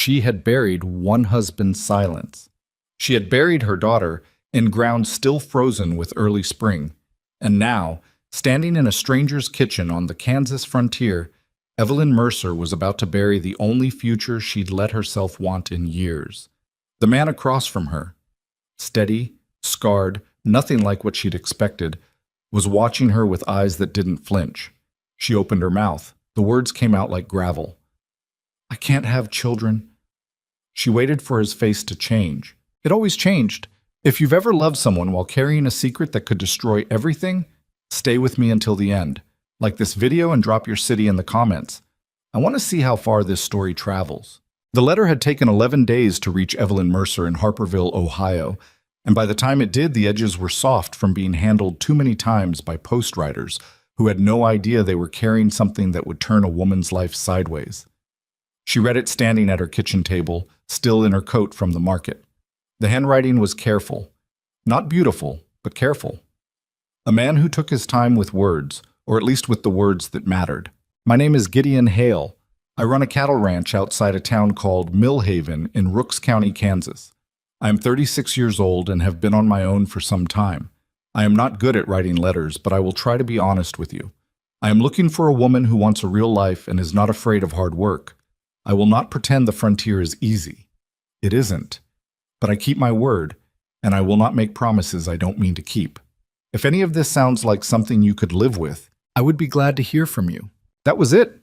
she had buried one husband's silence. She had buried her daughter in ground still frozen with early spring. And now, standing in a stranger's kitchen on the Kansas frontier, Evelyn Mercer was about to bury the only future she'd let herself want in years. The man across from her, steady, scarred, nothing like what she'd expected, was watching her with eyes that didn't flinch. She opened her mouth. The words came out like gravel. "I can't have children." She waited for his face to change. It always changed. If you've ever loved someone while carrying a secret that could destroy everything, stay with me until the end. Like this video and drop your city in the comments. I want to see how far this story travels. The letter had taken 11 days to reach Evelyn Mercer in Harperville, Ohio, and by the time it did, the edges were soft from being handled too many times by post riders who had no idea they were carrying something that would turn a woman's life sideways. She read it standing at her kitchen table, still in her coat from the market. The handwriting was careful. Not beautiful, but careful. A man who took his time with words, or at least with the words that mattered. "My name is Gideon Hale. I run a cattle ranch outside a town called Millhaven in Rooks County, Kansas. I am 36 years old and have been on my own for some time. I am not good at writing letters, but I will try to be honest with you. I am looking for a woman who wants a real life and is not afraid of hard work. I will not pretend the frontier is easy. It isn't. But I keep my word, and I will not make promises I don't mean to keep. If any of this sounds like something you could live with, I would be glad to hear from you." That was it.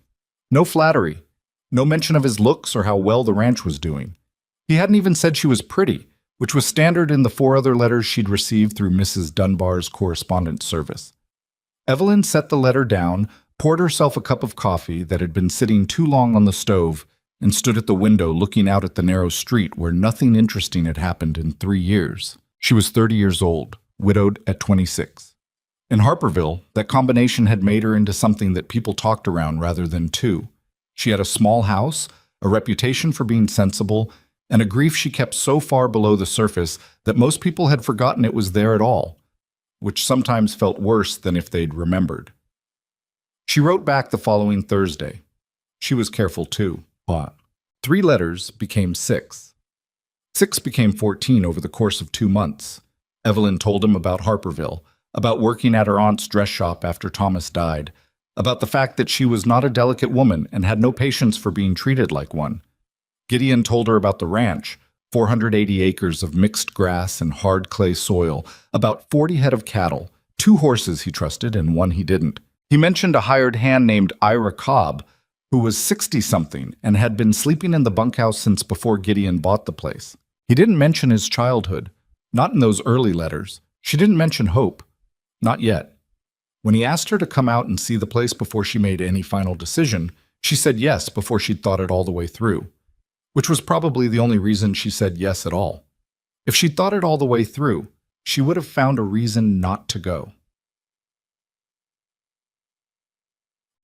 No flattery. No mention of his looks or how well the ranch was doing. He hadn't even said she was pretty, which was standard in the 4 other letters she'd received through Mrs. Dunbar's correspondence service. Evelyn set the letter down, poured herself a cup of coffee that had been sitting too long on the stove, and stood at the window looking out at the narrow street where nothing interesting had happened in 3 years. She was 30 years old, widowed at 26. In Harperville, that combination had made her into something that people talked around rather than to. She had a small house, a reputation for being sensible, and a grief she kept so far below the surface that most people had forgotten it was there at all, which sometimes felt worse than if they'd remembered. She wrote back the following Thursday. She was careful too, but 3 letters became 6. 6 became 14 over the course of 2 months. Evelyn told him about Harperville, about working at her aunt's dress shop after Thomas died, about the fact that she was not a delicate woman and had no patience for being treated like one. Gideon told her about the ranch, 480 acres of mixed grass and hard clay soil, about 40 head of cattle, 2 horses he trusted and 1 he didn't. He mentioned a hired hand named Ira Cobb, who was 60-something and had been sleeping in the bunkhouse since before Gideon bought the place. He didn't mention his childhood, not in those early letters. She didn't mention hope. Not yet. When he asked her to come out and see the place before she made any final decision, she said yes before she'd thought it all the way through, which was probably the only reason she said yes at all. If she'd thought it all the way through, she would have found a reason not to go.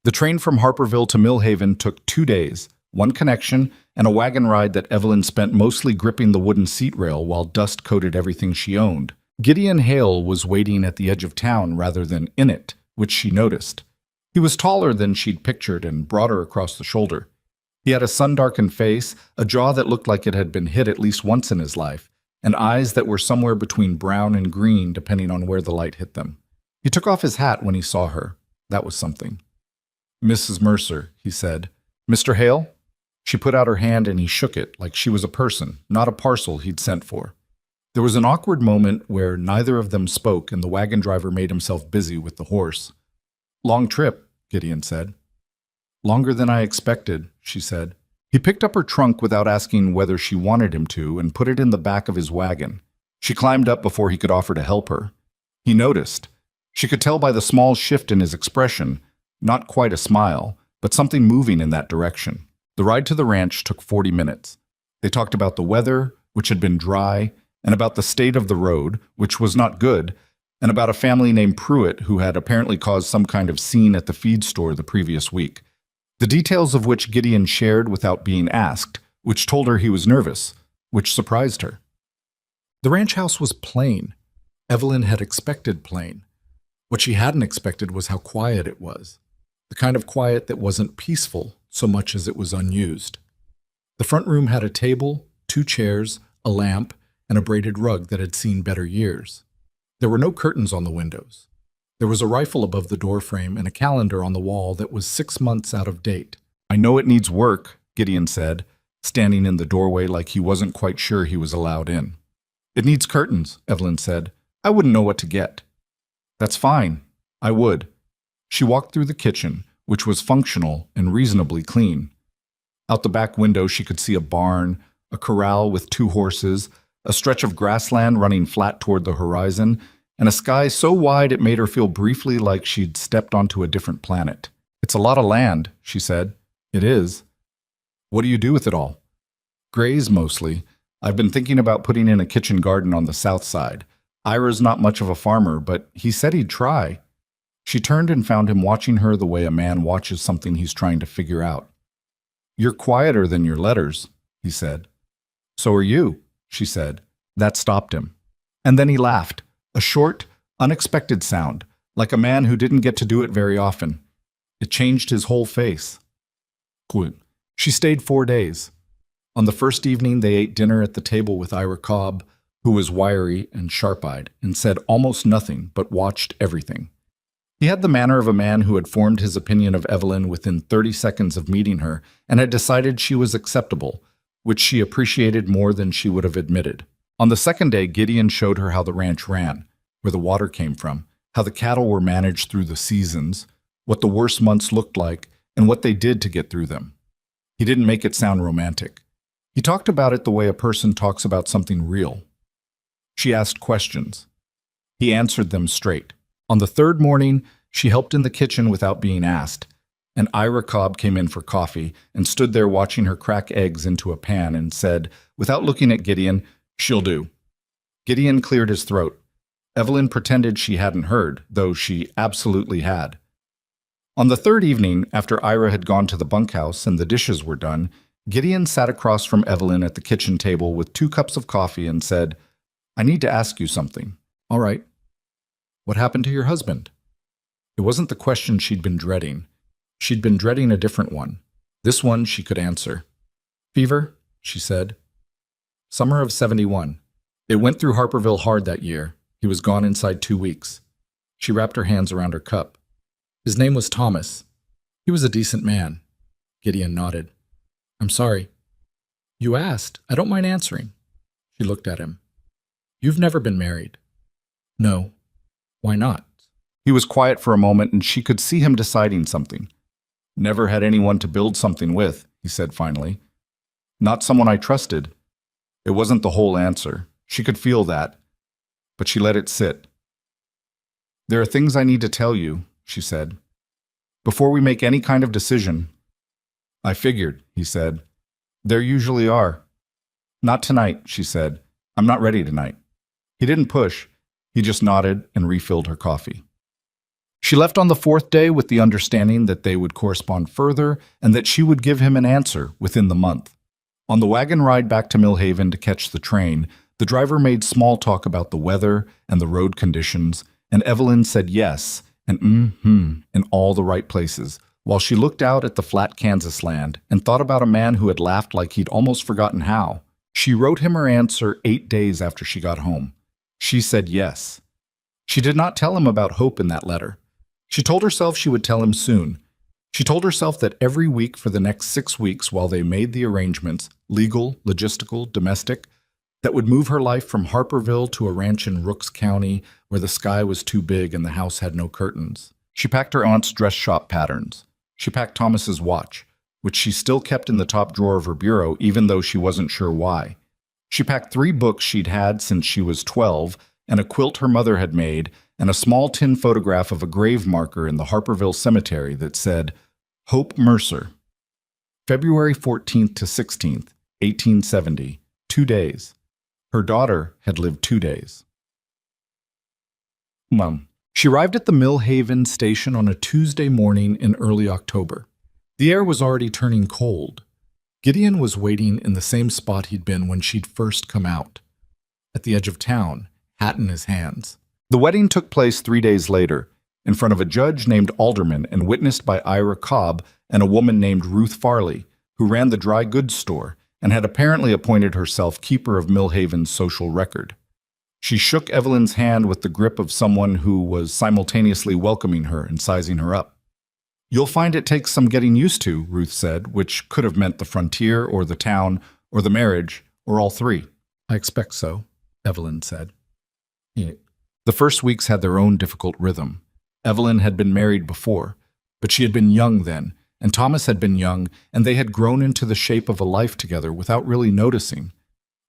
The train from Harperville to Millhaven took 2 days, 1 connection, and a wagon ride that Evelyn spent mostly gripping the wooden seat rail while dust coated everything she owned. Gideon Hale was waiting at the edge of town rather than in it, which she noticed. He was taller than she'd pictured and broader across the shoulder. He had a sun-darkened face, a jaw that looked like it had been hit at least once in his life, and eyes that were somewhere between brown and green depending on where the light hit them. He took off his hat when he saw her. That was something. "Mrs. Mercer," he said. "Mr. Hale?" She put out her hand and he shook it like she was a person, not a parcel he'd sent for. There was an awkward moment where neither of them spoke and the wagon driver made himself busy with the horse. "Long trip," Gideon said. "Longer than I expected," she said. He picked up her trunk without asking whether she wanted him to and put it in the back of his wagon. She climbed up before he could offer to help her. He noticed. She could tell by the small shift in his expression, not quite a smile, but something moving in that direction. The ride to the ranch took 40 minutes. They talked about the weather, which had been dry, and about the state of the road, which was not good, and about a family named Pruitt who had apparently caused some kind of scene at the feed store the previous week. The details of which Gideon shared without being asked, which told her he was nervous, which surprised her. The ranch house was plain. Evelyn had expected plain. What she hadn't expected was how quiet it was. The kind of quiet that wasn't peaceful so much as it was unused. The front room had a table, 2 chairs, a lamp, and a braided rug that had seen better years. There were no curtains on the windows. There was a rifle above the doorframe and a calendar on the wall that was 6 months out of date. "I know it needs work," Gideon said, standing in the doorway like he wasn't quite sure he was allowed in. "It needs curtains," Evelyn said. "I wouldn't know what to get." "That's fine. I would." She walked through the kitchen, which was functional and reasonably clean. Out the back window she could see a barn, a corral with 2 horses, a stretch of grassland running flat toward the horizon, and a sky so wide it made her feel briefly like she'd stepped onto a different planet. "It's a lot of land," she said. "It is." "What do you do with it all?" "Graze, mostly. I've been thinking about putting in a kitchen garden on the south side. Ira's not much of a farmer, but he said he'd try." She turned and found him watching her the way a man watches something he's trying to figure out. "You're quieter than your letters," he said. "So are you," she said. That stopped him. And then he laughed, a short, unexpected sound, like a man who didn't get to do it very often. It changed his whole face. She stayed 4 days. On the first evening, they ate dinner at the table with Ira Cobb, who was wiry and sharp-eyed, and said almost nothing but watched everything. He had the manner of a man who had formed his opinion of Evelyn within 30 seconds of meeting her and had decided she was acceptable, which she appreciated more than she would have admitted. On the second day, Gideon showed her how the ranch ran, where the water came from, how the cattle were managed through the seasons, what the worst months looked like, and what they did to get through them. He didn't make it sound romantic. He talked about it the way a person talks about something real. She asked questions. He answered them straight. On the third morning, she helped in the kitchen without being asked, and Ira Cobb came in for coffee and stood there watching her crack eggs into a pan and said, without looking at Gideon, "She'll do." Gideon cleared his throat. Evelyn pretended she hadn't heard, though she absolutely had. On the third evening, after Ira had gone to the bunkhouse and the dishes were done, Gideon sat across from Evelyn at the kitchen table with 2 cups of coffee and said, "I need to ask you something." "All right." "What happened to your husband?" It wasn't the question she'd been dreading. She'd been dreading a different one. This one she could answer. "Fever," she said. "Summer of 71. It went through Harperville hard that year. He was gone inside 2 weeks. She wrapped her hands around her cup. "His name was Thomas. He was a decent man." Gideon nodded. "I'm sorry." "You asked. I don't mind answering." She looked at him. "You've never been married." "No." "Why not?" He was quiet for a moment, and she could see him deciding something. "Never had anyone to build something with," he said finally. "Not someone I trusted." It wasn't the whole answer. She could feel that, but she let it sit. "There are things I need to tell you," she said, "before we make any kind of decision." "I figured," he said. "There usually are." "Not tonight," she said. "I'm not ready tonight." He didn't push. He just nodded and refilled her coffee. She left on the 4th day with the understanding that they would correspond further and that she would give him an answer within the month. On the wagon ride back to Millhaven to catch the train, the driver made small talk about the weather and the road conditions, and Evelyn said yes and in all the right places, while she looked out at the flat Kansas land and thought about a man who had laughed like he'd almost forgotten how. She wrote him her answer 8 days after she got home. She said yes. She did not tell him about hope in that letter. She told herself she would tell him soon. She told herself that every week for the next 6 weeks while they made the arrangements, legal, logistical, domestic, that would move her life from Harperville to a ranch in Rooks County where the sky was too big and the house had no curtains. She packed her aunt's dress shop patterns. She packed Thomas's watch, which she still kept in the top drawer of her bureau even though she wasn't sure why. She packed 3 books she'd had since she was 12 and a quilt her mother had made and a small tin photograph of a grave marker in the Harperville cemetery that said, Hope Mercer. February 14th to 16th, 1870, 2 days. Her daughter had lived 2 days. Mom. She arrived at the Millhaven station on a Tuesday morning in early October. The air was already turning cold. Gideon was waiting in the same spot he'd been when she'd first come out, at the edge of town, hat in his hands. The wedding took place 3 days later, in front of a judge named Alderman and witnessed by Ira Cobb and a woman named Ruth Farley, who ran the dry goods store and had apparently appointed herself keeper of Millhaven's social record. She shook Evelyn's hand with the grip of someone who was simultaneously welcoming her and sizing her up. "You'll find it takes some getting used to," Ruth said, which could have meant the frontier or the town or the marriage or all three. "I expect so," Evelyn said. Yeah. The first weeks had their own difficult rhythm. Evelyn had been married before, but she had been young then, and Thomas had been young, and they had grown into the shape of a life together without really noticing.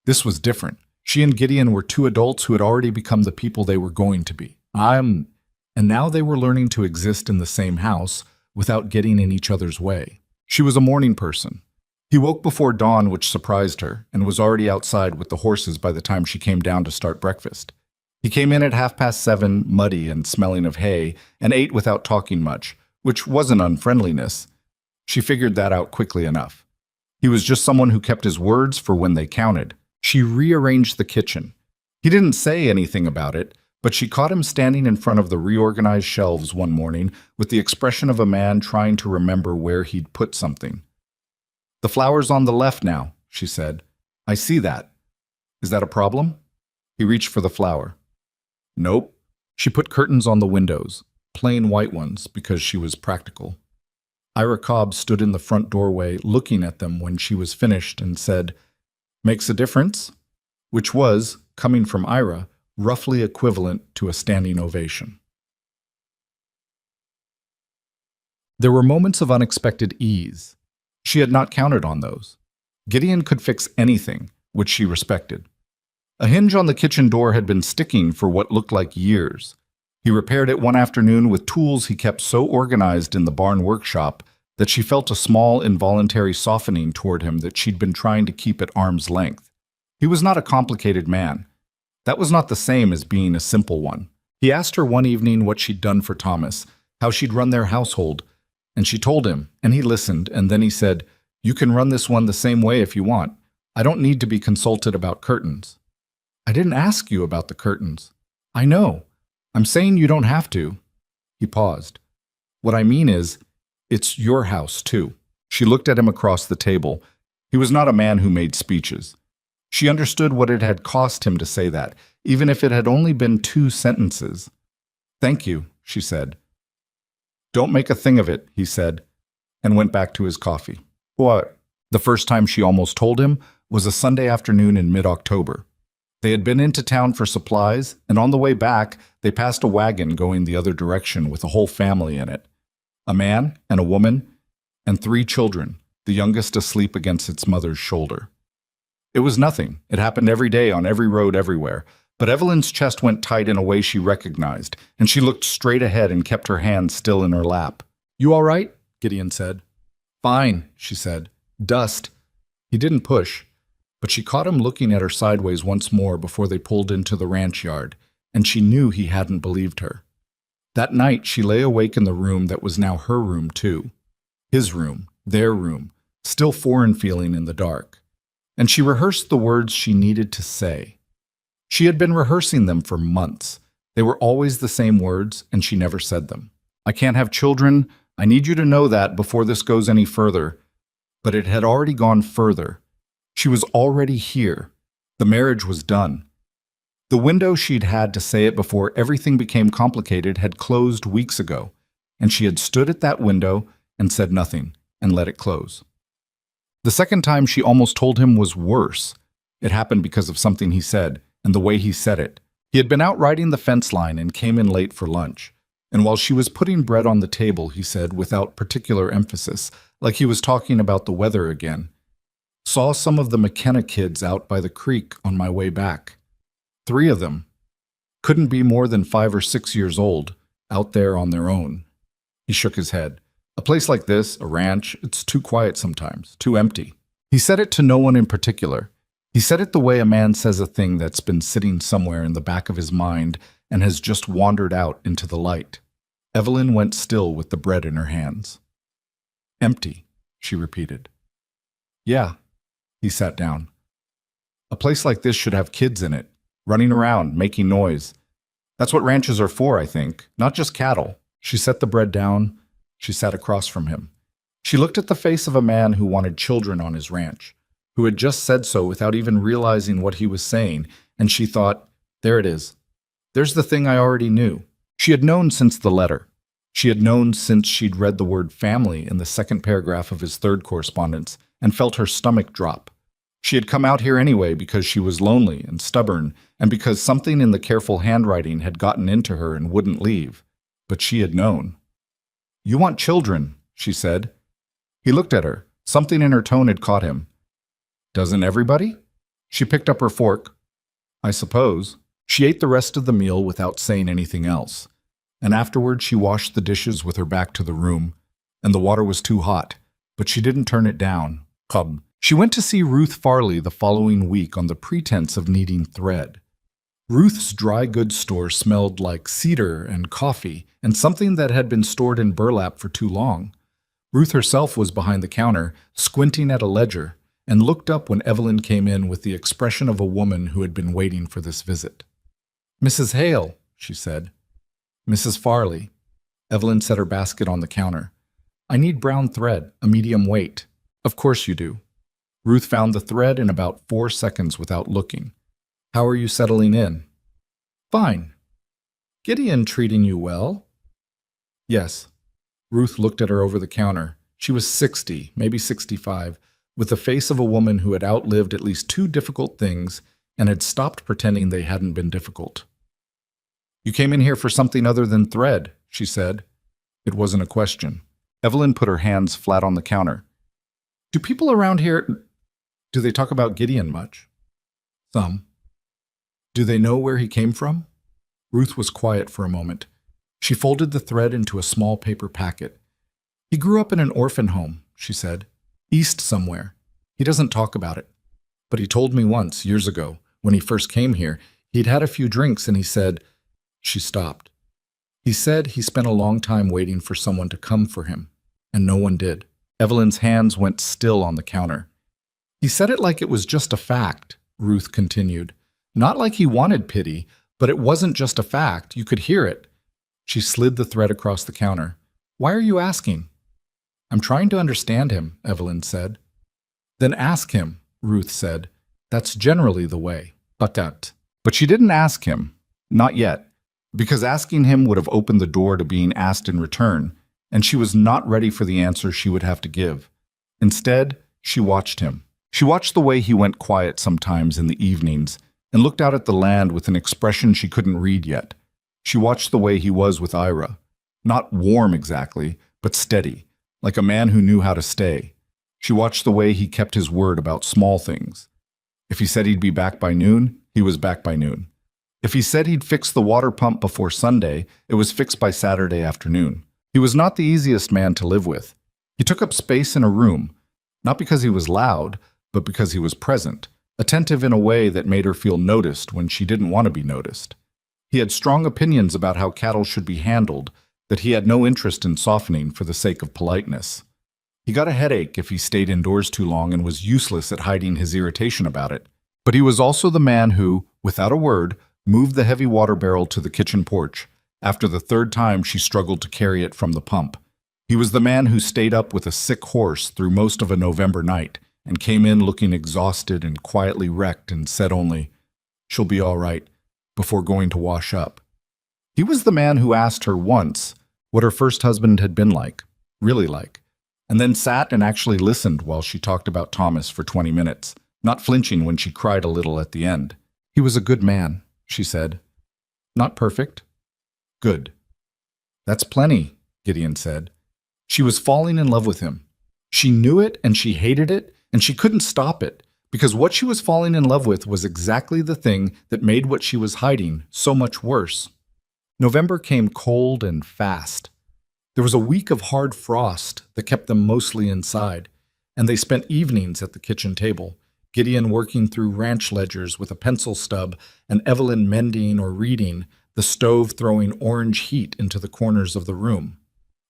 This was different. She and Gideon were two adults who had already become the people they were going to be. And now they were learning to exist in the same house without getting in each other's way. She was a morning person. He woke before dawn, which surprised her, and was already outside with the horses by the time she came down to start breakfast. He came in at 7:30, muddy and smelling of hay, and ate without talking much, which wasn't unfriendliness. She figured that out quickly enough. He was just someone who kept his words for when they counted. She rearranged the kitchen. He didn't say anything about it, but she caught him standing in front of the reorganized shelves one morning with the expression of a man trying to remember where he'd put something. "The flower's on the left now," she said. "I see that. Is that a problem?" He reached for the flower. "Nope." She put curtains on the windows, plain white ones, because she was practical. Ira Cobb stood in the front doorway looking at them when she was finished and said, "Makes a difference?" Which was, coming from Ira, roughly equivalent to a standing ovation. There were moments of unexpected ease. She had not counted on those. Gideon could fix anything, which she respected. A hinge on the kitchen door had been sticking for what looked like years. He repaired it one afternoon with tools he kept so organized in the barn workshop that she felt a small involuntary softening toward him that she'd been trying to keep at arm's length. He was not a complicated man. That was not the same as being a simple one. He asked her one evening what she'd done for Thomas, how she'd run their household, and she told him, and he listened, and then he said, "You can run this one the same way if you want. I don't need to be consulted about curtains." "I didn't ask you about the curtains." "I know. I'm saying you don't have to." He paused. "What I mean is, it's your house, too." She looked at him across the table. He was not a man who made speeches. She understood what it had cost him to say that, even if it had only been 2 sentences. "Thank you," she said. "Don't make a thing of it," he said, and went back to his coffee. What? The first time she almost told him was a Sunday afternoon in mid-October. They had been into town for supplies, and on the way back, they passed a wagon going the other direction with a whole family in it. A man and a woman and 3 children, the youngest asleep against its mother's shoulder. It was nothing. It happened every day on every road everywhere. But Evelyn's chest went tight in a way she recognized, and she looked straight ahead and kept her hands still in her lap. "You all right?" Gideon said. "Fine," she said. "Dust." He didn't push, but she caught him looking at her sideways once more before they pulled into the ranch yard, and she knew he hadn't believed her. That night she lay awake in the room that was now her room too. His room, their room, still foreign feeling in the dark. And she rehearsed the words she needed to say. She had been rehearsing them for months. They were always the same words, and she never said them. "I can't have children. I need you to know that before this goes any further." But it had already gone further. She was already here. The marriage was done. The window she'd had to say it before everything became complicated had closed weeks ago, and she had stood at that window and said nothing and let it close. The second time she almost told him was worse. It happened because of something he said, and the way he said it. He had been out riding the fence line and came in late for lunch. And while she was putting bread on the table, he said, without particular emphasis, like he was talking about the weather again, "Saw some of the McKenna kids out by the creek on my way back. 3 of them. Couldn't be more than 5 or 6 years old, out there on their own." He shook his head. "A place like this, a ranch, it's too quiet sometimes, too empty." He said it to no one in particular. He said it the way a man says a thing that's been sitting somewhere in the back of his mind and has just wandered out into the light. Evelyn went still with the bread in her hands. "Empty," she repeated. "Yeah." He sat down. "A place like this should have kids in it, running around, making noise. That's what ranches are for, I think, not just cattle." She set the bread down. She sat across from him. She looked at the face of a man who wanted children on his ranch. who had just said so without even realizing what he was saying, and she thought, there it is. There's the thing I already knew. She had known since the letter. She had known since she'd read the word family in the second paragraph of his third correspondence and felt her stomach drop. She had come out here anyway because she was lonely and stubborn and because something in the careful handwriting had gotten into her and wouldn't leave. But she had known. You want children, she said. He looked at her. Something in her tone had caught him. Doesn't everybody? She picked up her fork. I suppose. She ate the rest of the meal without saying anything else. And afterward she washed the dishes with her back to the room, and the water was too hot, but she didn't turn it down. Come. She went to see Ruth Farley the following week on the pretense of needing thread. Ruth's dry goods store smelled like cedar and coffee and something that had been stored in burlap for too long. Ruth herself was behind the counter, squinting at a ledger, and looked up when Evelyn came in with the expression of a woman who had been waiting for this visit. Mrs. Hale, she said. Mrs. Farley. Evelyn set her basket on the counter. I need brown thread, a medium weight. Of course you do. Ruth found the thread in about 4 seconds without looking. How are you settling in? Fine. Gideon treating you well? Yes. Ruth looked at her over the counter. She was 60, maybe 65, with the face of a woman who had outlived at least 2 difficult things and had stopped pretending they hadn't been difficult. You came in here for something other than thread, she said. It wasn't a question. Evelyn put her hands flat on the counter. Do people around here, do they talk about Gideon much? Some. Do they know where he came from? Ruth was quiet for a moment. She folded the thread into a small paper packet. He grew up in an orphan home, she said. East somewhere. He doesn't talk about it. But he told me once, years ago, when he first came here, he'd had a few drinks and he said, she stopped. He said he spent a long time waiting for someone to come for him, and no one did. Evelyn's hands went still on the counter. He said it like it was just a fact, Ruth continued. Not like he wanted pity, but it wasn't just a fact. You could hear it. She slid the thread across the counter. Why are you asking? I'm trying to understand him, Evelyn said. Then ask him, Ruth said. That's generally the way. But she didn't ask him. Not yet. Because asking him would have opened the door to being asked in return, and she was not ready for the answer she would have to give. Instead, she watched him. She watched the way he went quiet sometimes in the evenings and looked out at the land with an expression she couldn't read yet. She watched the way he was with Ira. Not warm exactly, but steady, like a man who knew how to stay. She watched the way he kept his word about small things. If he said he'd be back by noon, he was back by noon. If he said he'd fix the water pump before Sunday, it was fixed by Saturday afternoon. He was not the easiest man to live with. He took up space in a room, not because he was loud, but because he was present, attentive in a way that made her feel noticed when she didn't want to be noticed. He had strong opinions about how cattle should be handled that he had no interest in softening for the sake of politeness. He got a headache if he stayed indoors too long and was useless at hiding his irritation about it. But he was also the man who, without a word, moved the heavy water barrel to the kitchen porch after the 3rd time she struggled to carry it from the pump. He was the man who stayed up with a sick horse through most of a November night and came in looking exhausted and quietly wrecked and said only, "She'll be all right," before going to wash up. He was the man who asked her once what her first husband had been like, really like, and then sat and actually listened while she talked about Thomas for 20 minutes, not flinching when she cried a little at the end. He was a good man, she said. Not perfect. Good. That's plenty, Gideon said. She was falling in love with him. She knew it and she hated it and she couldn't stop it because what she was falling in love with was exactly the thing that made what she was hiding so much worse. November came cold and fast. There was a week of hard frost that kept them mostly inside, and they spent evenings at the kitchen table, Gideon working through ranch ledgers with a pencil stub and Evelyn mending or reading, the stove throwing orange heat into the corners of the room.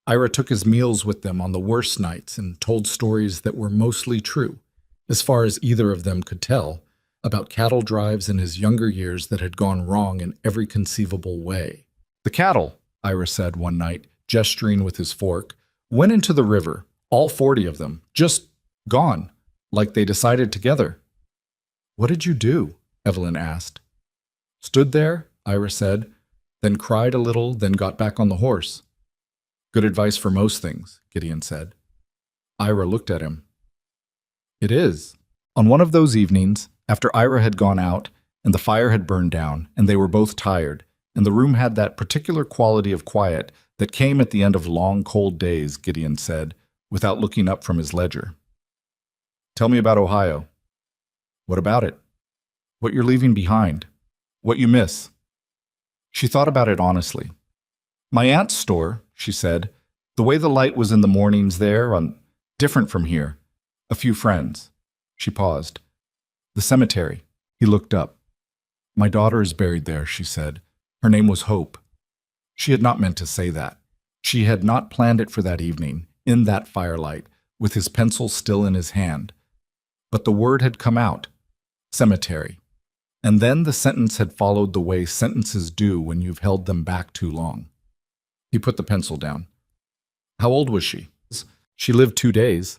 Ira took his meals with them on the worst nights and told stories that were mostly true, as far as either of them could tell, about cattle drives in his younger years that had gone wrong in every conceivable way. The cattle, Ira said one night, gesturing with his fork, went into the river, all 40 of them, just gone. like they decided together. What did you do? Evelyn asked. Stood there, Ira said, then cried a little, then got back on the horse. Good advice for most things, Gideon said. Ira looked at him. It is. On one of those evenings, after Ira had gone out, and the fire had burned down, and they were both tired, and the room had that particular quality of quiet that came at the end of long, cold days, Gideon said, without looking up from his ledger. Tell me about Ohio. What about it? What you're leaving behind? What you miss? She thought about it honestly. My aunt's store, she said. The way the light was in the mornings there, different from here. A few friends. She paused. The cemetery. He looked up. My daughter is buried there, she said. Her name was Hope. She had not meant to say that. She had not planned it for that evening, in that firelight, with his pencil still in his hand. But the word had come out. Cemetery. And then the sentence had followed the way sentences do when you've held them back too long. He put the pencil down. How old was she? She lived 2 days.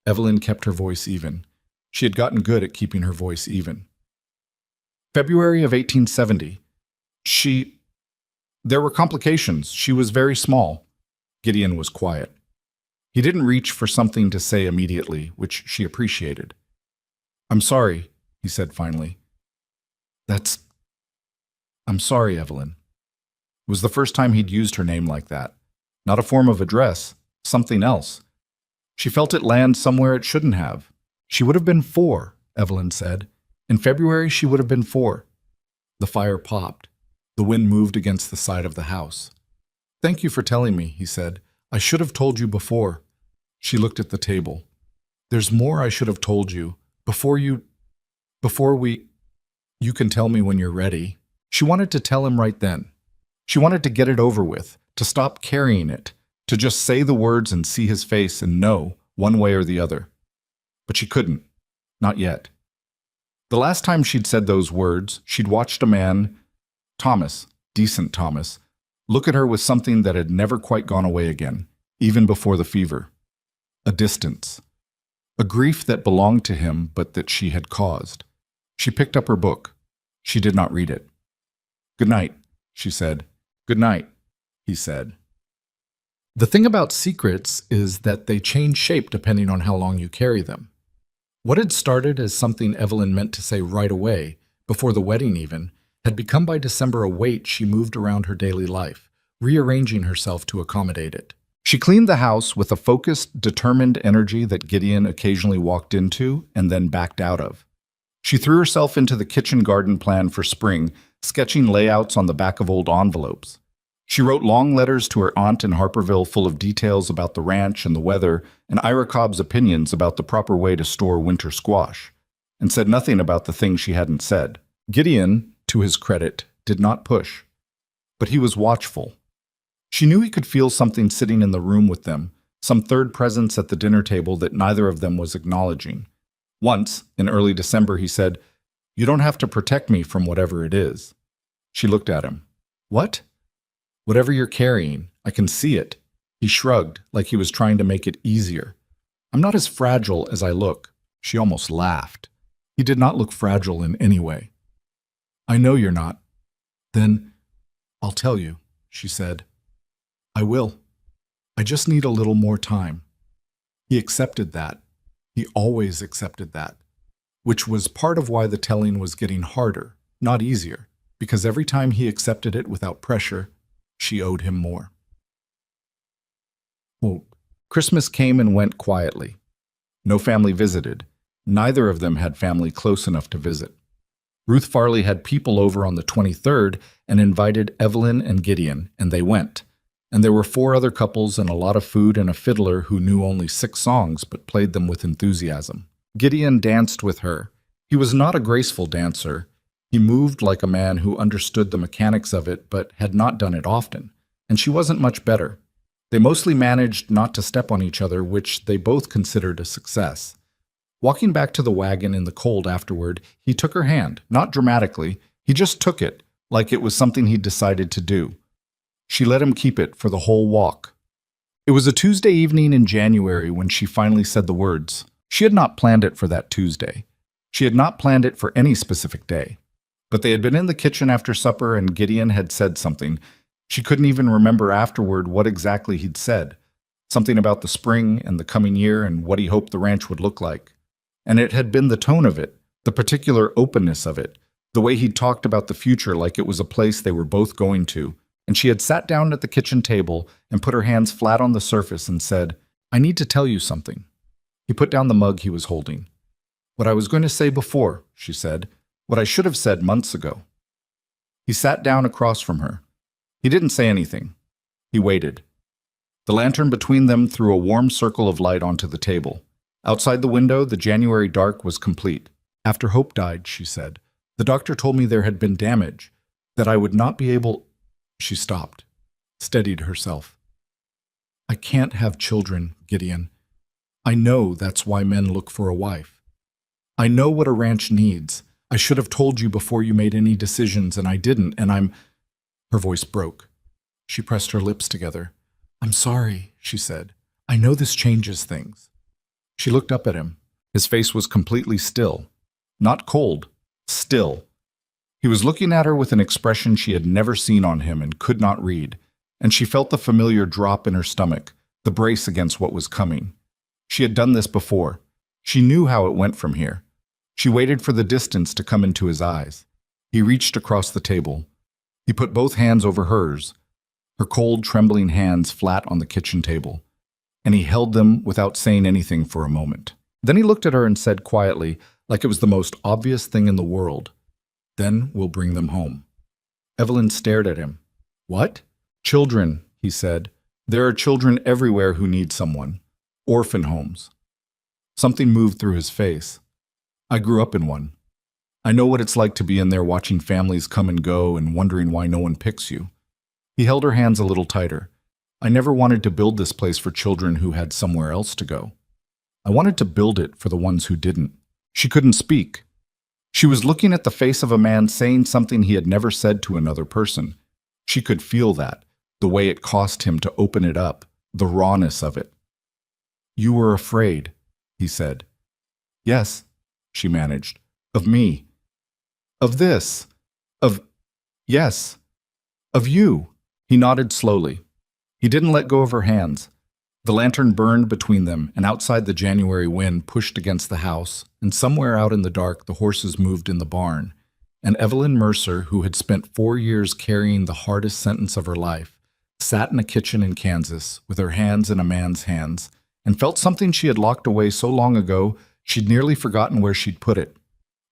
Evelyn kept her voice even. She had gotten good at keeping her voice even. February of 1870. There were complications. She was very small. Gideon was quiet. He didn't reach for something to say immediately, which she appreciated. I'm sorry, he said finally. I'm sorry, Evelyn. It was the first time he'd used her name like that. Not a form of address, something else. She felt it land somewhere it shouldn't have. She would have been 4, Evelyn said. In February, she would have been 4. The fire popped. The wind moved against the side of the house. Thank you for telling me, he said. I should have told you before. She looked at the table. There's more I should have told you. You can tell me when you're ready. She wanted to tell him right then. She wanted to get it over with, to stop carrying it, to just say the words and see his face and know, one way or the other. But she couldn't. Not yet. The last time she'd said those words, she'd watched a man, Thomas, decent Thomas, look at her with something that had never quite gone away again, even before the fever. A distance. A grief that belonged to him but that she had caused. She picked up her book. She did not read it. Good night, she said. Good night, he said. The thing about secrets is that they change shape depending on how long you carry them. What had started as something Evelyn meant to say right away, before the wedding even, had become by December a weight she moved around her daily life, rearranging herself to accommodate it. She cleaned the house with a focused, determined energy that Gideon occasionally walked into and then backed out of. She threw herself into the kitchen garden plan for spring, sketching layouts on the back of old envelopes. She wrote long letters to her aunt in Harperville full of details about the ranch and the weather and Ira Cobb's opinions about the proper way to store winter squash, and said nothing about the things she hadn't said. Gideon, to his credit, did not push, but he was watchful. She knew he could feel something sitting in the room with them, some third presence at the dinner table that neither of them was acknowledging. Once, in early December, he said, "You don't have to protect me from whatever it is." She looked at him. What? Whatever you're carrying, I can see it. He shrugged, like he was trying to make it easier. I'm not as fragile as I look. She almost laughed. He did not look fragile in any way. I know you're not. Then, I'll tell you, she said. I will. I just need a little more time. He accepted that. He always accepted that, which was part of why the telling was getting harder, not easier, because every time he accepted it without pressure, she owed him more. Quote, Christmas came and went quietly. No family visited. Neither of them had family close enough to visit. Ruth Farley had people over on the 23rd and invited Evelyn and Gideon, and they went. And there were 4 other couples and a lot of food and a fiddler who knew only 6 songs but played them with enthusiasm. Gideon danced with her. He was not a graceful dancer. He moved like a man who understood the mechanics of it but had not done it often, and she wasn't much better. They mostly managed not to step on each other, which they both considered a success. Walking back to the wagon in the cold afterward, he took her hand, not dramatically. He just took it, like it was something he'd decided to do. She let him keep it for the whole walk. It was a Tuesday evening in January when she finally said the words, She had not planned it for that Tuesday. She had not planned it for any specific day. But they had been in the kitchen after supper and Gideon had said something. She couldn't even remember afterward what exactly he'd said. Something about the spring and the coming year and what he hoped the ranch would look like. And it had been the tone of it, the particular openness of it, the way he'd talked about the future like it was a place they were both going to. And she had sat down at the kitchen table and put her hands flat on the surface and said, "I need to tell you something." He put down the mug he was holding. "What I was going to say before," she said, "what I should have said months ago." He sat down across from her. He didn't say anything. He waited. The lantern between them threw a warm circle of light onto the table. Outside the window, the January dark was complete. "After Hope died," she said, "the doctor told me there had been damage, that I would not be able—" She stopped, steadied herself. "I can't have children, Gideon. I know that's why men look for a wife. I know what a ranch needs. I should have told you before you made any decisions, and I didn't, and I'm—" Her voice broke. She pressed her lips together. "I'm sorry," she said. "I know this changes things." She looked up at him. His face was completely still. Not cold, still. He was looking at her with an expression she had never seen on him and could not read, and she felt the familiar drop in her stomach, the brace against what was coming. She had done this before. She knew how it went from here. She waited for the distance to come into his eyes. He reached across the table. He put both hands over hers, her cold, trembling hands flat on the kitchen table, and he held them without saying anything for a moment. Then he looked at her and said quietly, like it was the most obvious thing in the world, "Then we'll bring them home." Evelyn stared at him. "What?" "Children," he said. "There are children everywhere who need someone. Orphan homes." Something moved through his face. "I grew up in one. I know what it's like to be in there watching families come and go and wondering why no one picks you." He held her hands a little tighter. "I never wanted to build this place for children who had somewhere else to go. I wanted to build it for the ones who didn't." She couldn't speak. She was looking at the face of a man saying something he had never said to another person. She could feel that, the way it cost him to open it up, the rawness of it. "You were afraid," he said. "Yes," she managed. "Of me. Of this. Yes. Of you." He nodded slowly. He didn't let go of her hands. The lantern burned between them, and outside the January wind pushed against the house, and somewhere out in the dark the horses moved in the barn. And Evelyn Mercer, who had spent 4 years carrying the hardest sentence of her life, sat in a kitchen in Kansas with her hands in a man's hands, and felt something she had locked away so long ago she'd nearly forgotten where she'd put it.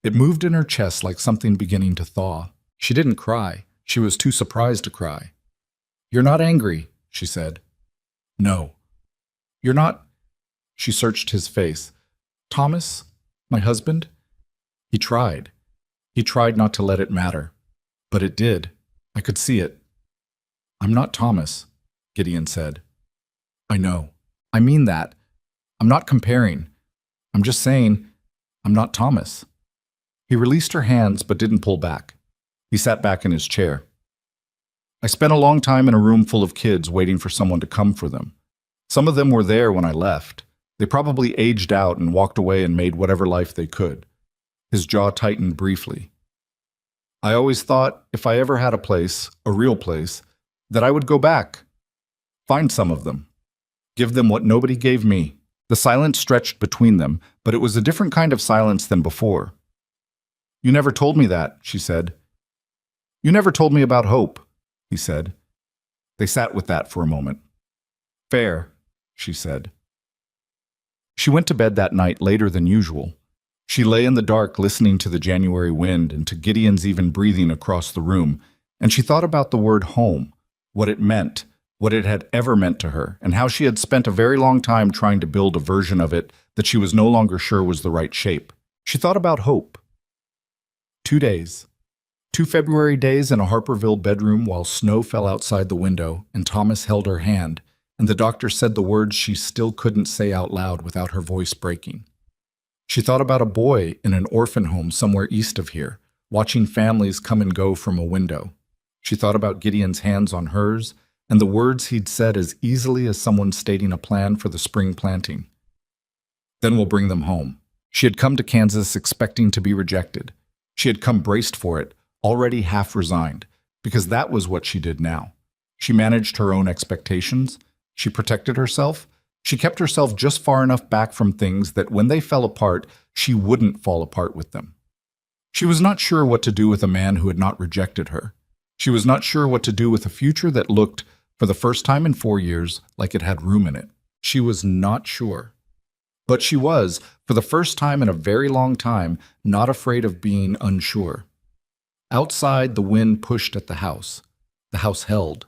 It moved in her chest like something beginning to thaw. She didn't cry. She was too surprised to cry. "You're not angry," she said. "No." "You're not—" She searched his face. "Thomas? My husband?" He tried. He tried not to let it matter. But it did. I could see it. "I'm not Thomas," Gideon said. "I know. I mean that. I'm not comparing. I'm just saying, I'm not Thomas." He released her hands but didn't pull back. He sat back in his chair. "I spent a long time in a room full of kids waiting for someone to come for them. Some of them were there when I left. They probably aged out and walked away and made whatever life they could." His jaw tightened briefly. "I always thought if I ever had a place, a real place, that I would go back. Find some of them. Give them what nobody gave me." The silence stretched between them, but it was a different kind of silence than before. "You never told me that," she said. "You never told me about hope," he said. They sat with that for a moment. "Fair," she said. She went to bed that night later than usual. She lay in the dark listening to the January wind and to Gideon's even breathing across the room, and she thought about the word home, what it meant, what it had ever meant to her, and how she had spent a very long time trying to build a version of it that she was no longer sure was the right shape. She thought about hope. 2 days. 2 February days in a Harperville bedroom while snow fell outside the window and Thomas held her hand, and the doctor said the words she still couldn't say out loud without her voice breaking. She thought about a boy in an orphan home somewhere east of here, watching families come and go from a window. She thought about Gideon's hands on hers, and the words he'd said as easily as someone stating a plan for the spring planting. Then we'll bring them home. She had come to Kansas expecting to be rejected. She had come braced for it, already half resigned, because that was what she did now. She managed her own expectations. She protected herself. She kept herself just far enough back from things that when they fell apart, she wouldn't fall apart with them. She was not sure what to do with a man who had not rejected her. She was not sure what to do with a future that looked, for the first time in 4 years, like it had room in it. She was not sure. But she was, for the first time in a very long time, not afraid of being unsure. Outside, the wind pushed at the house. The house held.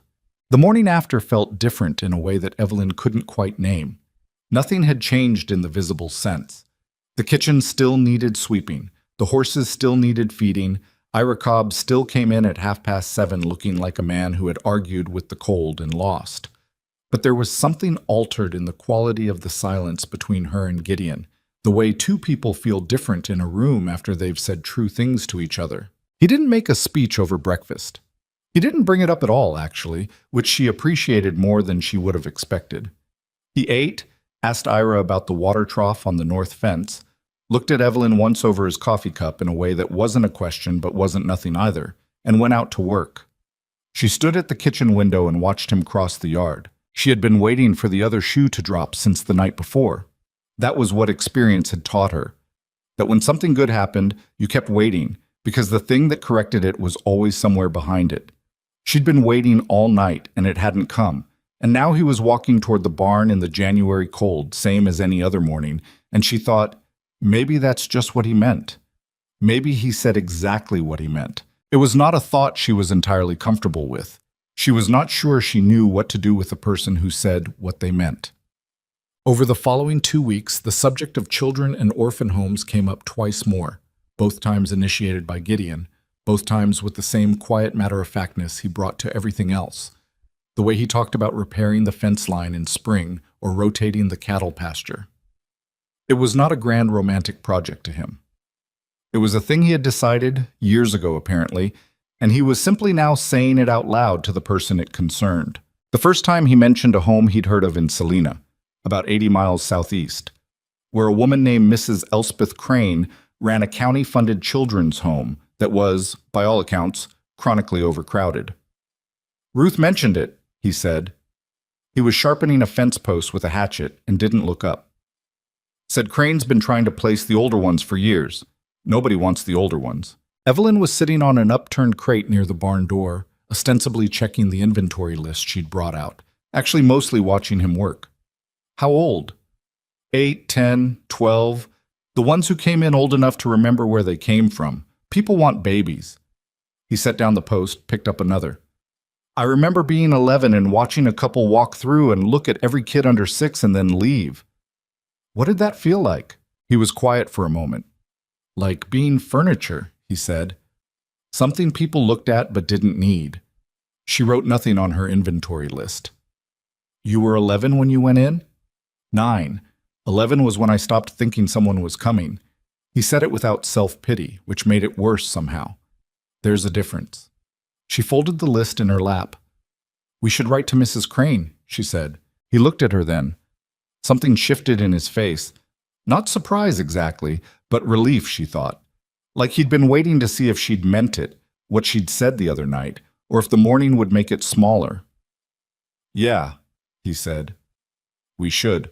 The morning after felt different in a way that Evelyn couldn't quite name. Nothing had changed in the visible sense. The kitchen still needed sweeping. The horses still needed feeding. Ira Cobb still came in at 7:30 looking like a man who had argued with the cold and lost. But there was something altered in the quality of the silence between her and Gideon, the way two people feel different in a room after they've said true things to each other. He didn't make a speech over breakfast. He didn't bring it up at all, actually, which she appreciated more than she would have expected. He ate, asked Ira about the water trough on the north fence, looked at Evelyn once over his coffee cup in a way that wasn't a question but wasn't nothing either, and went out to work. She stood at the kitchen window and watched him cross the yard. She had been waiting for the other shoe to drop since the night before. That was what experience had taught her. That when something good happened, you kept waiting, because the thing that corrected it was always somewhere behind it. She'd been waiting all night, and it hadn't come, and now he was walking toward the barn in the January cold, same as any other morning, and she thought, maybe that's just what he meant. Maybe he said exactly what he meant. It was not a thought she was entirely comfortable with. She was not sure she knew what to do with a person who said what they meant. Over the following 2 weeks, the subject of children and orphan homes came up twice more, both times initiated by Gideon, both times with the same quiet matter-of-factness he brought to everything else. The way he talked about repairing the fence line in spring or rotating the cattle pasture. It was not a grand romantic project to him. It was a thing he had decided, years ago apparently, and he was simply now saying it out loud to the person it concerned. The first time he mentioned a home he'd heard of in Salina, about 80 miles southeast, where a woman named Mrs. Elspeth Crane ran a county-funded children's home that was, by all accounts, chronically overcrowded. Ruth mentioned it, he said. He was sharpening a fence post with a hatchet and didn't look up. Said Crane's been trying to place the older ones for years. Nobody wants the older ones. Evelyn was sitting on an upturned crate near the barn door, ostensibly checking the inventory list she'd brought out, actually mostly watching him work. How old? 8, 10, 12. The ones who came in old enough to remember where they came from. People want babies. He set down the post, picked up another. I remember being 11 and watching a couple walk through and look at every kid under 6 and then leave. What did that feel like? He was quiet for a moment. Like being furniture, he said. Something people looked at but didn't need. She wrote nothing on her inventory list. You were 11 when you went in? 9. 11 was when I stopped thinking someone was coming. He said it without self-pity, which made it worse somehow. There's a difference. She folded the list in her lap. We should write to Mrs. Crane, she said. He looked at her then. Something shifted in his face. Not surprise exactly, but relief, she thought. Like he'd been waiting to see if she'd meant it, what she'd said the other night, or if the morning would make it smaller. Yeah, he said. We should.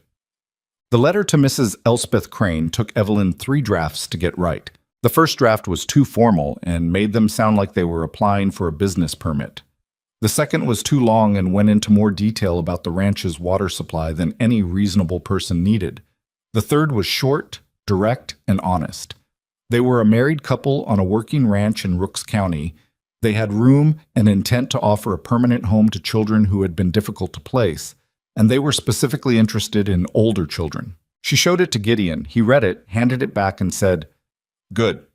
The letter to Mrs. Elspeth Crane took Evelyn 3 drafts to get right. The first draft was too formal and made them sound like they were applying for a business permit. The second was too long and went into more detail about the ranch's water supply than any reasonable person needed. The third was short, direct, and honest. They were a married couple on a working ranch in Rooks County. They had room and intent to offer a permanent home to children who had been difficult to place, and they were specifically interested in older children. She showed it to Gideon. He read it, handed it back, and said, Good.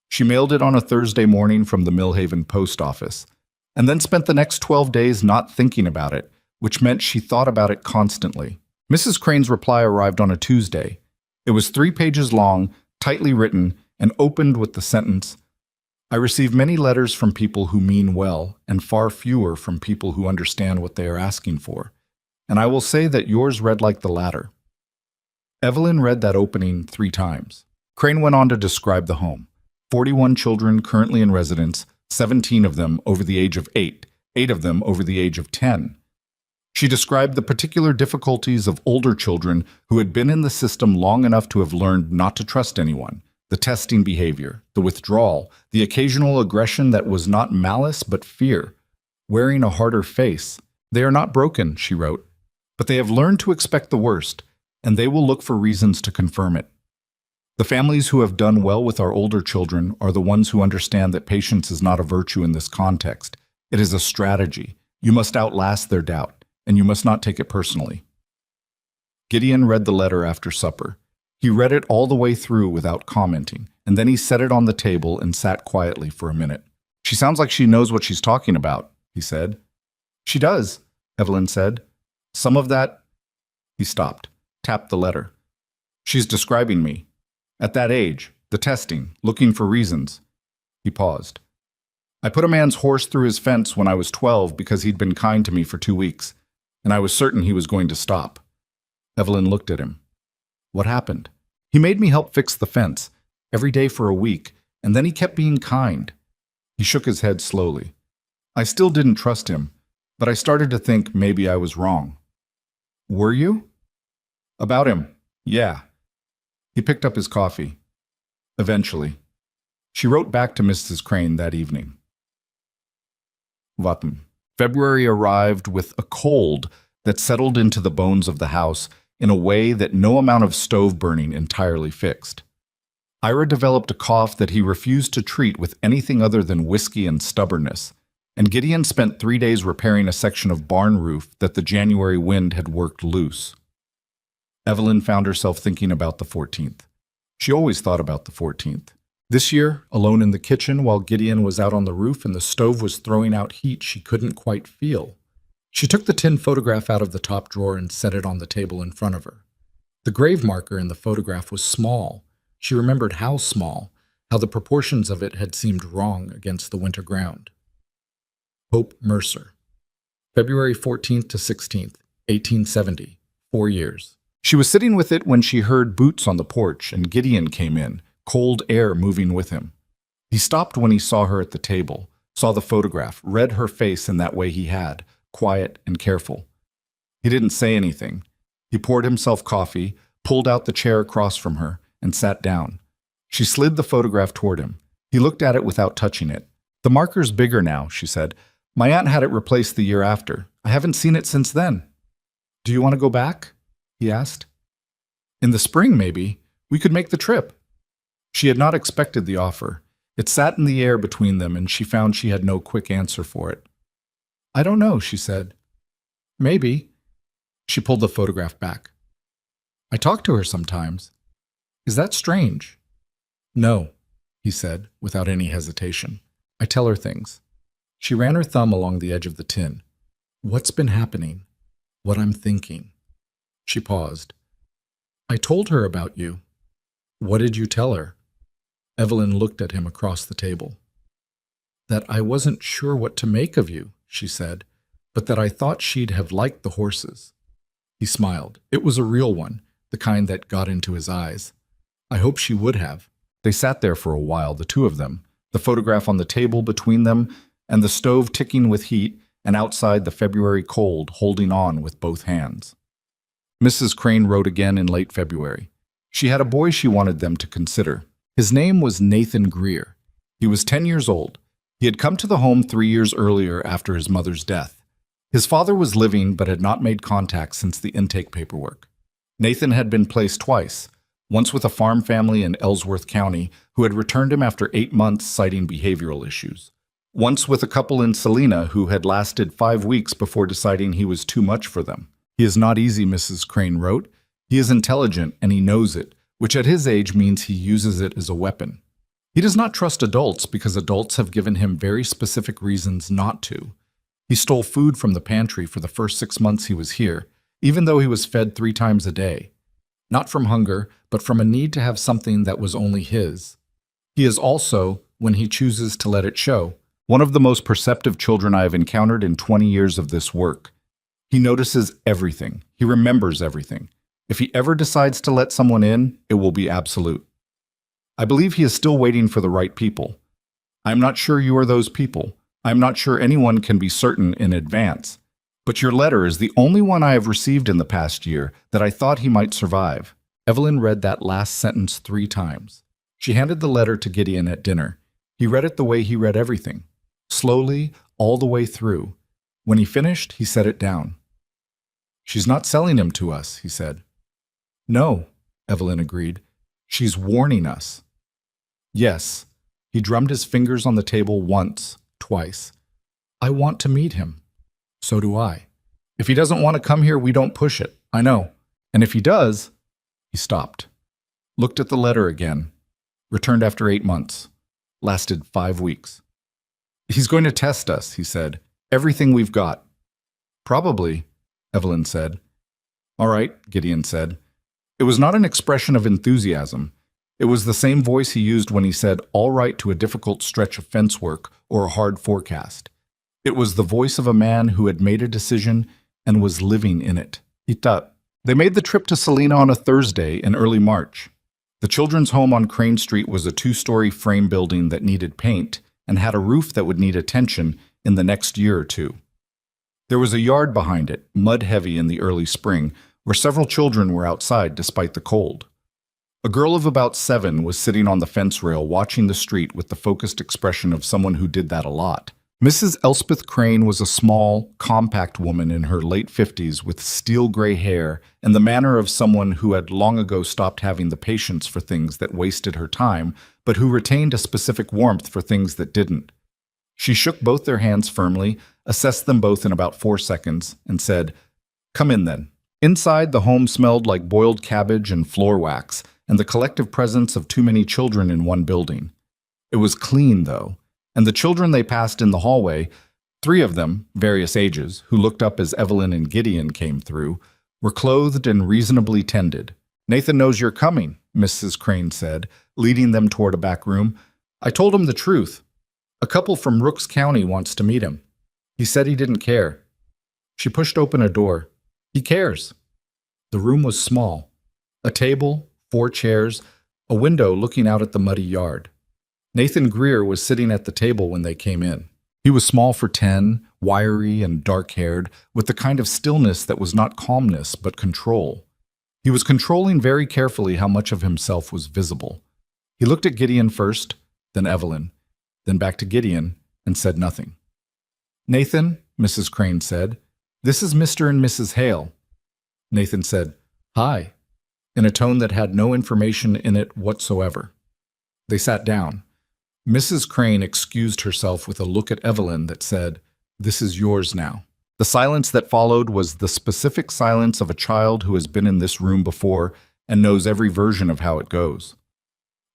She mailed it on a Thursday morning from the Millhaven post office, and then spent the next 12 days not thinking about it, which meant she thought about it constantly. Mrs. Crane's reply arrived on a Tuesday. It was 3 pages long, tightly written, and opened with the sentence, I receive many letters from people who mean well, and far fewer from people who understand what they are asking for, and I will say that yours read like the latter. Evelyn read that opening 3 times. Crane went on to describe the home. 41 children currently in residence, 17 of them over the age of 8, 8 of them over the age of 10. She described the particular difficulties of older children who had been in the system long enough to have learned not to trust anyone, the testing behavior, the withdrawal, the occasional aggression that was not malice but fear, wearing a harder face. They are not broken, she wrote, but they have learned to expect the worst, and they will look for reasons to confirm it. The families who have done well with our older children are the ones who understand that patience is not a virtue in this context. It is a strategy. You must outlast their doubt, and you must not take it personally. Gideon read the letter after supper. He read it all the way through without commenting, and then he set it on the table and sat quietly for a minute. She sounds like she knows what she's talking about, he said. She does, Evelyn said. Some of that... He stopped, tapped the letter. She's describing me. At that age, the testing, looking for reasons. He paused. I put a man's horse through his fence when I was 12 because he'd been kind to me for 2 weeks, and I was certain he was going to stop. Evelyn looked at him. What happened? He made me help fix the fence, every day for a week, and then he kept being kind. He shook his head slowly. I still didn't trust him, but I started to think maybe I was wrong. Were you? About him, yeah. He picked up his coffee. Eventually. She wrote back to Mrs. Crane that evening. Vatten. February arrived with a cold that settled into the bones of the house in a way that no amount of stove burning entirely fixed. Ira developed a cough that he refused to treat with anything other than whiskey and stubbornness, and Gideon spent 3 days repairing a section of barn roof that the January wind had worked loose. Evelyn found herself thinking about the 14th. She always thought about the 14th. This year, alone in the kitchen while Gideon was out on the roof and the stove was throwing out heat she couldn't quite feel. She took the tin photograph out of the top drawer and set it on the table in front of her. The grave marker in the photograph was small. She remembered how small, how the proportions of it had seemed wrong against the winter ground. Hope Mercer. February 14th to 16th, 1870, 4 years. She was sitting with it when she heard boots on the porch and Gideon came in, cold air moving with him. He stopped when he saw her at the table, saw the photograph, read her face in that way he had, quiet and careful. He didn't say anything. He poured himself coffee, pulled out the chair across from her, and sat down. She slid the photograph toward him. He looked at it without touching it. The marker's bigger now, she said. My aunt had it replaced the year after. I haven't seen it since then. Do you want to go back? He asked. In the spring, maybe. We could make the trip. She had not expected the offer. It sat in the air between them, and she found she had no quick answer for it. I don't know, she said. Maybe. She pulled the photograph back. I talk to her sometimes. Is that strange? No, he said, without any hesitation. I tell her things. She ran her thumb along the edge of the tin. What's been happening? What I'm thinking. She paused. I told her about you. What did you tell her? Evelyn looked at him across the table. That I wasn't sure what to make of you, she said, but that I thought she'd have liked the horses. He smiled. It was a real one, the kind that got into his eyes. I hope she would have. They sat there for a while, the two of them, the photograph on the table between them, and the stove ticking with heat, and outside the February cold, holding on with both hands. Mrs. Crane wrote again in late February. She had a boy she wanted them to consider. His name was Nathan Greer. He was 10 years old. He had come to the home 3 years earlier after his mother's death. His father was living but had not made contact since the intake paperwork. Nathan had been placed twice, once with a farm family in Ellsworth County who had returned him after 8 months citing behavioral issues. Once with a couple in Salina who had lasted 5 weeks before deciding he was too much for them. He is not easy, Mrs. Crane wrote. He is intelligent and he knows it, which at his age means he uses it as a weapon. He does not trust adults because adults have given him very specific reasons not to. He stole food from the pantry for the first 6 months he was here, even though he was fed 3 times a day. Not from hunger, but from a need to have something that was only his. He is also, when he chooses to let it show, one of the most perceptive children I have encountered in 20 years of this work. He notices everything. He remembers everything. If he ever decides to let someone in, it will be absolute. I believe he is still waiting for the right people. I am not sure you are those people. I am not sure anyone can be certain in advance. But your letter is the only one I have received in the past year that I thought he might survive." Evelyn read that last sentence 3 times. She handed the letter to Gideon at dinner. He read it the way he read everything, slowly, all the way through. When he finished, he set it down. "She's not selling him to us," he said. "No," Evelyn agreed. "She's warning us." "Yes." He drummed his fingers on the table once, twice. "I want to meet him." "So do I. If he doesn't want to come here, we don't push it. I know. And if he does—" He stopped, looked at the letter again, returned after 8 months, lasted 5 weeks. "He's going to test us," he said. "Everything we've got." "Probably," Evelyn said. "All right," Gideon said. It was not an expression of enthusiasm. It was the same voice he used when he said all right to a difficult stretch of fence work or a hard forecast. It was the voice of a man who had made a decision and was living in it. Ita. They made the trip to Salina on a Thursday in early March. The children's home on Crane Street was a 2-story frame building that needed paint and had a roof that would need attention in the next year or two. There was a yard behind it, mud-heavy in the early spring, where several children were outside despite the cold. A girl of about 7 was sitting on the fence rail watching the street with the focused expression of someone who did that a lot. Mrs. Elspeth Crane was a small, compact woman in her late 50s with steel-gray hair and the manner of someone who had long ago stopped having the patience for things that wasted her time, but who retained a specific warmth for things that didn't. She shook both their hands firmly, assessed them both in about 4 seconds, and said, "Come in then." Inside, the home smelled like boiled cabbage and floor wax, and the collective presence of too many children in one building. It was clean, though, and the children they passed in the hallway, 3 of them, various ages, who looked up as Evelyn and Gideon came through, were clothed and reasonably tended. "Nathan knows you're coming," Mrs. Crane said, leading them toward a back room. "I told him the truth. A couple from Rooks County wants to meet him. He said he didn't care." She pushed open a door. "He cares." The room was small. A table, 4 chairs, a window looking out at the muddy yard. Nathan Greer was sitting at the table when they came in. He was small for 10, wiry and dark-haired, with the kind of stillness that was not calmness but control. He was controlling very carefully how much of himself was visible. He looked at Gideon first, then Evelyn, then back to Gideon, and said nothing. "Nathan," Mrs. Crane said, "this is Mr. and Mrs. Hale." Nathan said, "Hi," in a tone that had no information in it whatsoever. They sat down. Mrs. Crane excused herself with a look at Evelyn that said, "This is yours now." The silence that followed was the specific silence of a child who has been in this room before and knows every version of how it goes.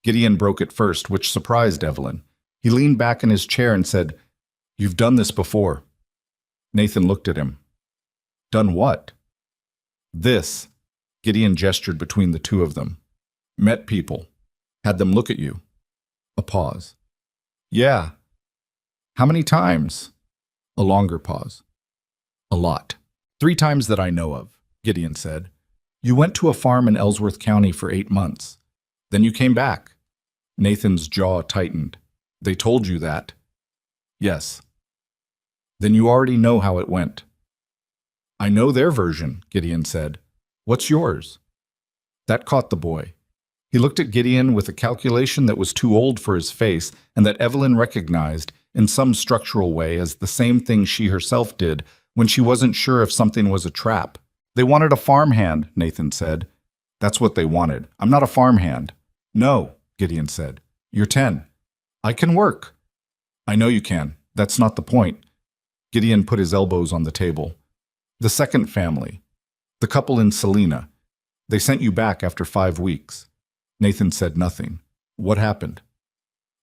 Gideon broke it first, which surprised Evelyn. He leaned back in his chair and said, "You've done this before." Nathan looked at him. "Done what?" "This." Gideon gestured between the 2 of them. "Met people. Had them look at you." A pause. "Yeah." "How many times?" A longer pause. "A lot. 3 times that I know of," Gideon said. "You went to a farm in Ellsworth County for 8 months. Then you came back." Nathan's jaw tightened. "They told you that?" "Yes." "Then you already know how it went." "I know their version," Gideon said. "What's yours?" That caught the boy. He looked at Gideon with a calculation that was too old for his face and that Evelyn recognized, in some structural way, as the same thing she herself did when she wasn't sure if something was a trap. "They wanted a farmhand," Nathan said. "That's what they wanted. I'm not a farmhand." "No," Gideon said. "You're 10. I can work." "I know you can. That's not the point." Gideon put his elbows on the table. "The second family. The couple in Salina. They sent you back after 5 weeks." Nathan said nothing. "What happened?"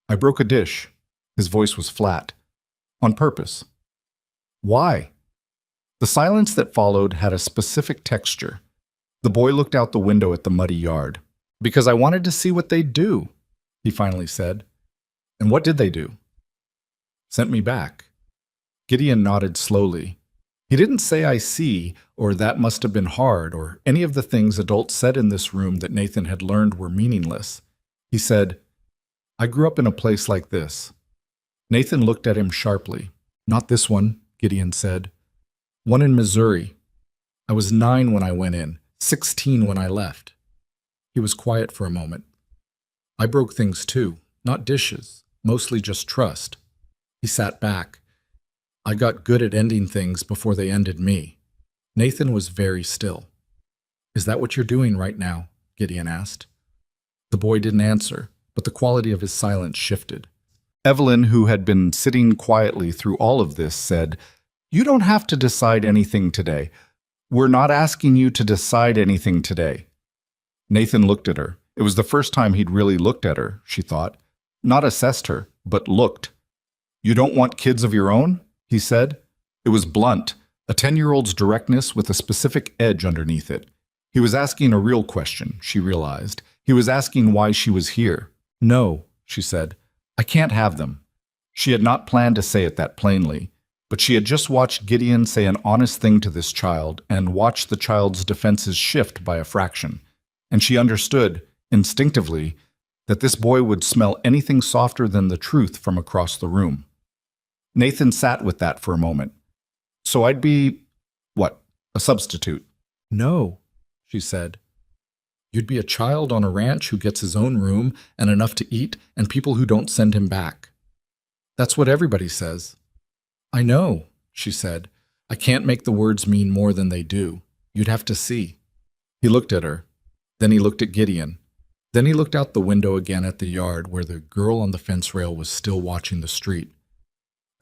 "I broke a dish." His voice was flat. "On purpose." "Why?" The silence that followed had a specific texture. The boy looked out the window at the muddy yard. "Because I wanted to see what they'd do," he finally said. "And what did they do?" "Sent me back." Gideon nodded slowly. He didn't say "I see" or "that must have been hard" or any of the things adults said in this room that Nathan had learned were meaningless. He said, "I grew up in a place like this." Nathan looked at him sharply. "Not this one," Gideon said. "One in Missouri. I was 9 when I went in, 16 when I left." He was quiet for a moment. "I broke things too, not dishes, mostly just trust." He sat back. "I got good at ending things before they ended me." Nathan was very still. "Is that what you're doing right now?" Gideon asked. The boy didn't answer, but the quality of his silence shifted. Evelyn, who had been sitting quietly through all of this, said, "You don't have to decide anything today. We're not asking you to decide anything today." Nathan looked at her. It was the first time he'd really looked at her, she thought. Not assessed her, but looked. "You don't want kids of your own?" he said. It was blunt, a 10-year-old's directness with a specific edge underneath it. He was asking a real question, she realized. He was asking why she was here. "No," she said. "I can't have them." She had not planned to say it that plainly, but she had just watched Gideon say an honest thing to this child and watched the child's defenses shift by a fraction. And she understood, instinctively, that this boy would smell anything softer than the truth from across the room. Nathan sat with that for a moment. "So I'd be, what, a substitute?" "No," she said. "You'd be a child on a ranch who gets his own room and enough to eat and people who don't send him back." "That's what everybody says." "I know," she said. "I can't make the words mean more than they do. You'd have to see." He looked at her. Then he looked at Gideon. Then he looked out the window again at the yard where the girl on the fence rail was still watching the street.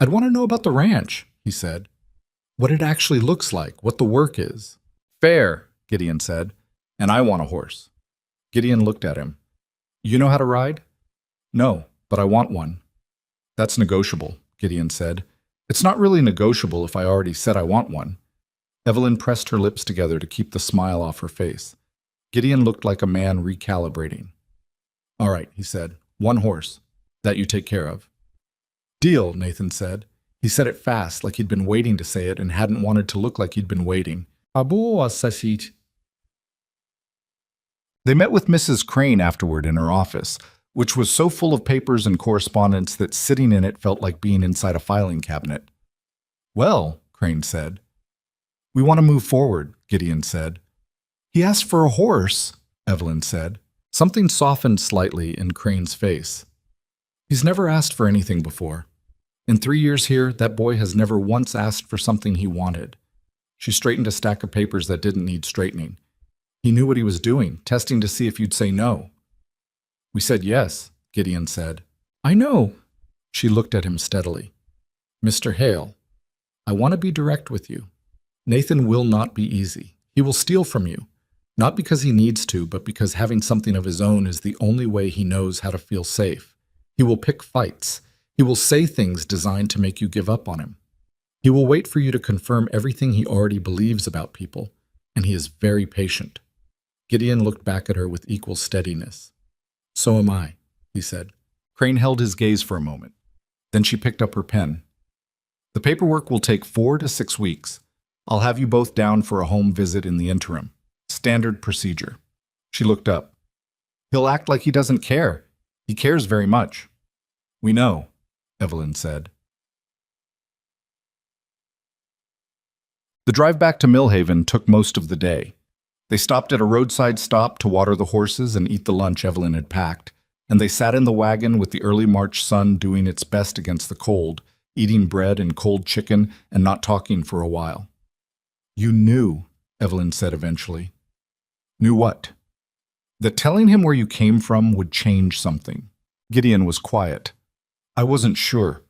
"I'd want to know about the ranch," he said. "What it actually looks like, what the work is." "Fair," Gideon said. "And I want a horse." Gideon looked at him. "You know how to ride?" "No, but I want one." "That's negotiable," Gideon said. "It's not really negotiable if I already said I want one." Evelyn pressed her lips together to keep the smile off her face. Gideon looked like a man recalibrating. "All right," he said. "One horse. That you take care of." "Deal," Nathan said. He said it fast, like he'd been waiting to say it and hadn't wanted to look like he'd been waiting. "Abo sasit." They met with Mrs. Crane afterward in her office, which was so full of papers and correspondence that sitting in it felt like being inside a filing cabinet. "Well," Crane said. "We want to move forward," Gideon said. "He asked for a horse," Evelyn said. Something softened slightly in Crane's face. "He's never asked for anything before. In 3 years here, that boy has never once asked for something he wanted." She straightened a stack of papers that didn't need straightening. "He knew what he was doing, testing to see if you'd say no." "We said yes," Gideon said. "I know." She looked at him steadily. "Mr. Hale, I want to be direct with you. Nathan will not be easy. He will steal from you. Not because he needs to, but because having something of his own is the only way he knows how to feel safe. He will pick fights. He will say things designed to make you give up on him. He will wait for you to confirm everything he already believes about people, and he is very patient." Gideon looked back at her with equal steadiness. "So am I," he said. Crane held his gaze for a moment. Then she picked up her pen. "The paperwork will take 4 to 6 weeks. I'll have you both down for a home visit in the interim. Standard procedure." She looked up. "He'll act like he doesn't care. He cares very much." "We know," Evelyn said. The drive back to Millhaven took most of the day. They stopped at a roadside stop to water the horses and eat the lunch Evelyn had packed, and they sat in the wagon with the early March sun doing its best against the cold, eating bread and cold chicken and not talking for a while. "You knew," Evelyn said eventually. "Knew what?" "That telling him where you came from would change something." Gideon was quiet. "I wasn't sure."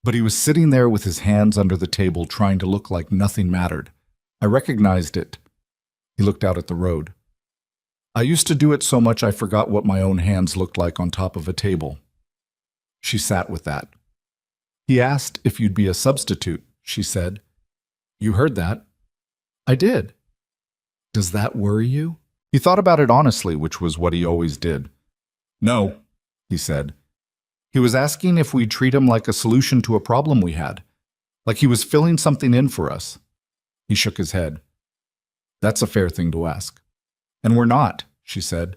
But he was sitting there with his hands under the table trying to look like nothing mattered. I recognized it. He looked out at the road. "I used to do it so much I forgot what my own hands looked like on top of a table." She sat with that. "He asked if you'd be a substitute," she said. "You heard that." "I did." "Does that worry you?" He thought about it honestly, which was what he always did. "No," he said. He was asking if we'd treat him like a solution to a problem we had, like he was filling something in for us, He shook his head. That's a fair thing to ask. And we're not, she said.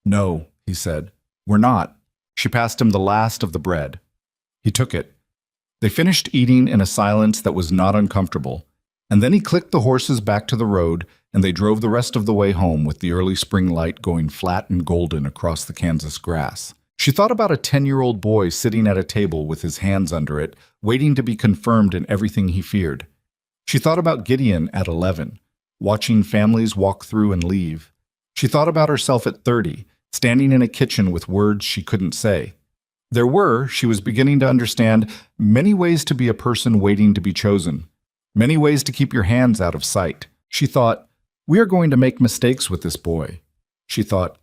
No, he said. We're not. She passed him the last of the bread. He took it. They finished eating in a silence that was not uncomfortable, and then he clicked the horses back to the road, and they drove the rest of the way home with the early spring light going flat and golden across the Kansas grass. She thought about a 10-year-old boy sitting at a table with his hands under it, waiting to be confirmed in everything he feared. She thought about Gideon at 11, watching families walk through and leave. She thought about herself at 30, standing in a kitchen with words she couldn't say. There were, she was beginning to understand, many ways to be a person waiting to be chosen, many ways to keep your hands out of sight. She thought, we are going to make mistakes with this boy. She thought,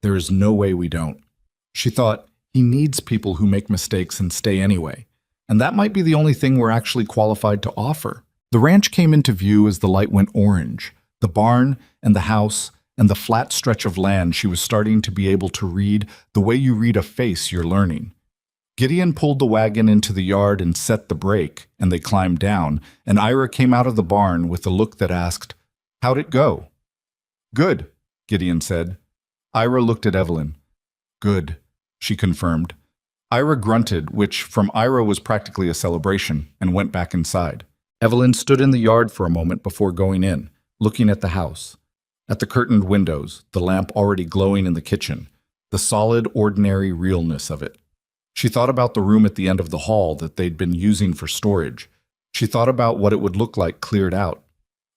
there is no way we don't. She thought, he needs people who make mistakes and stay anyway, and that might be the only thing we're actually qualified to offer. The ranch came into view as the light went orange. The barn and the house and the flat stretch of land she was starting to be able to read the way you read a face you're learning. Gideon pulled the wagon into the yard and set the brake, and they climbed down, and Ira came out of the barn with a look that asked, how'd it go? Good, Gideon said. Ira looked at Evelyn. Good, she confirmed. Ira grunted, which from Ira was practically a celebration, and went back inside. Evelyn stood in the yard for a moment before going in, looking at the house. At the curtained windows, the lamp already glowing in the kitchen, the solid, ordinary realness of it. She thought about the room at the end of the hall that they'd been using for storage. She thought about what it would look like cleared out.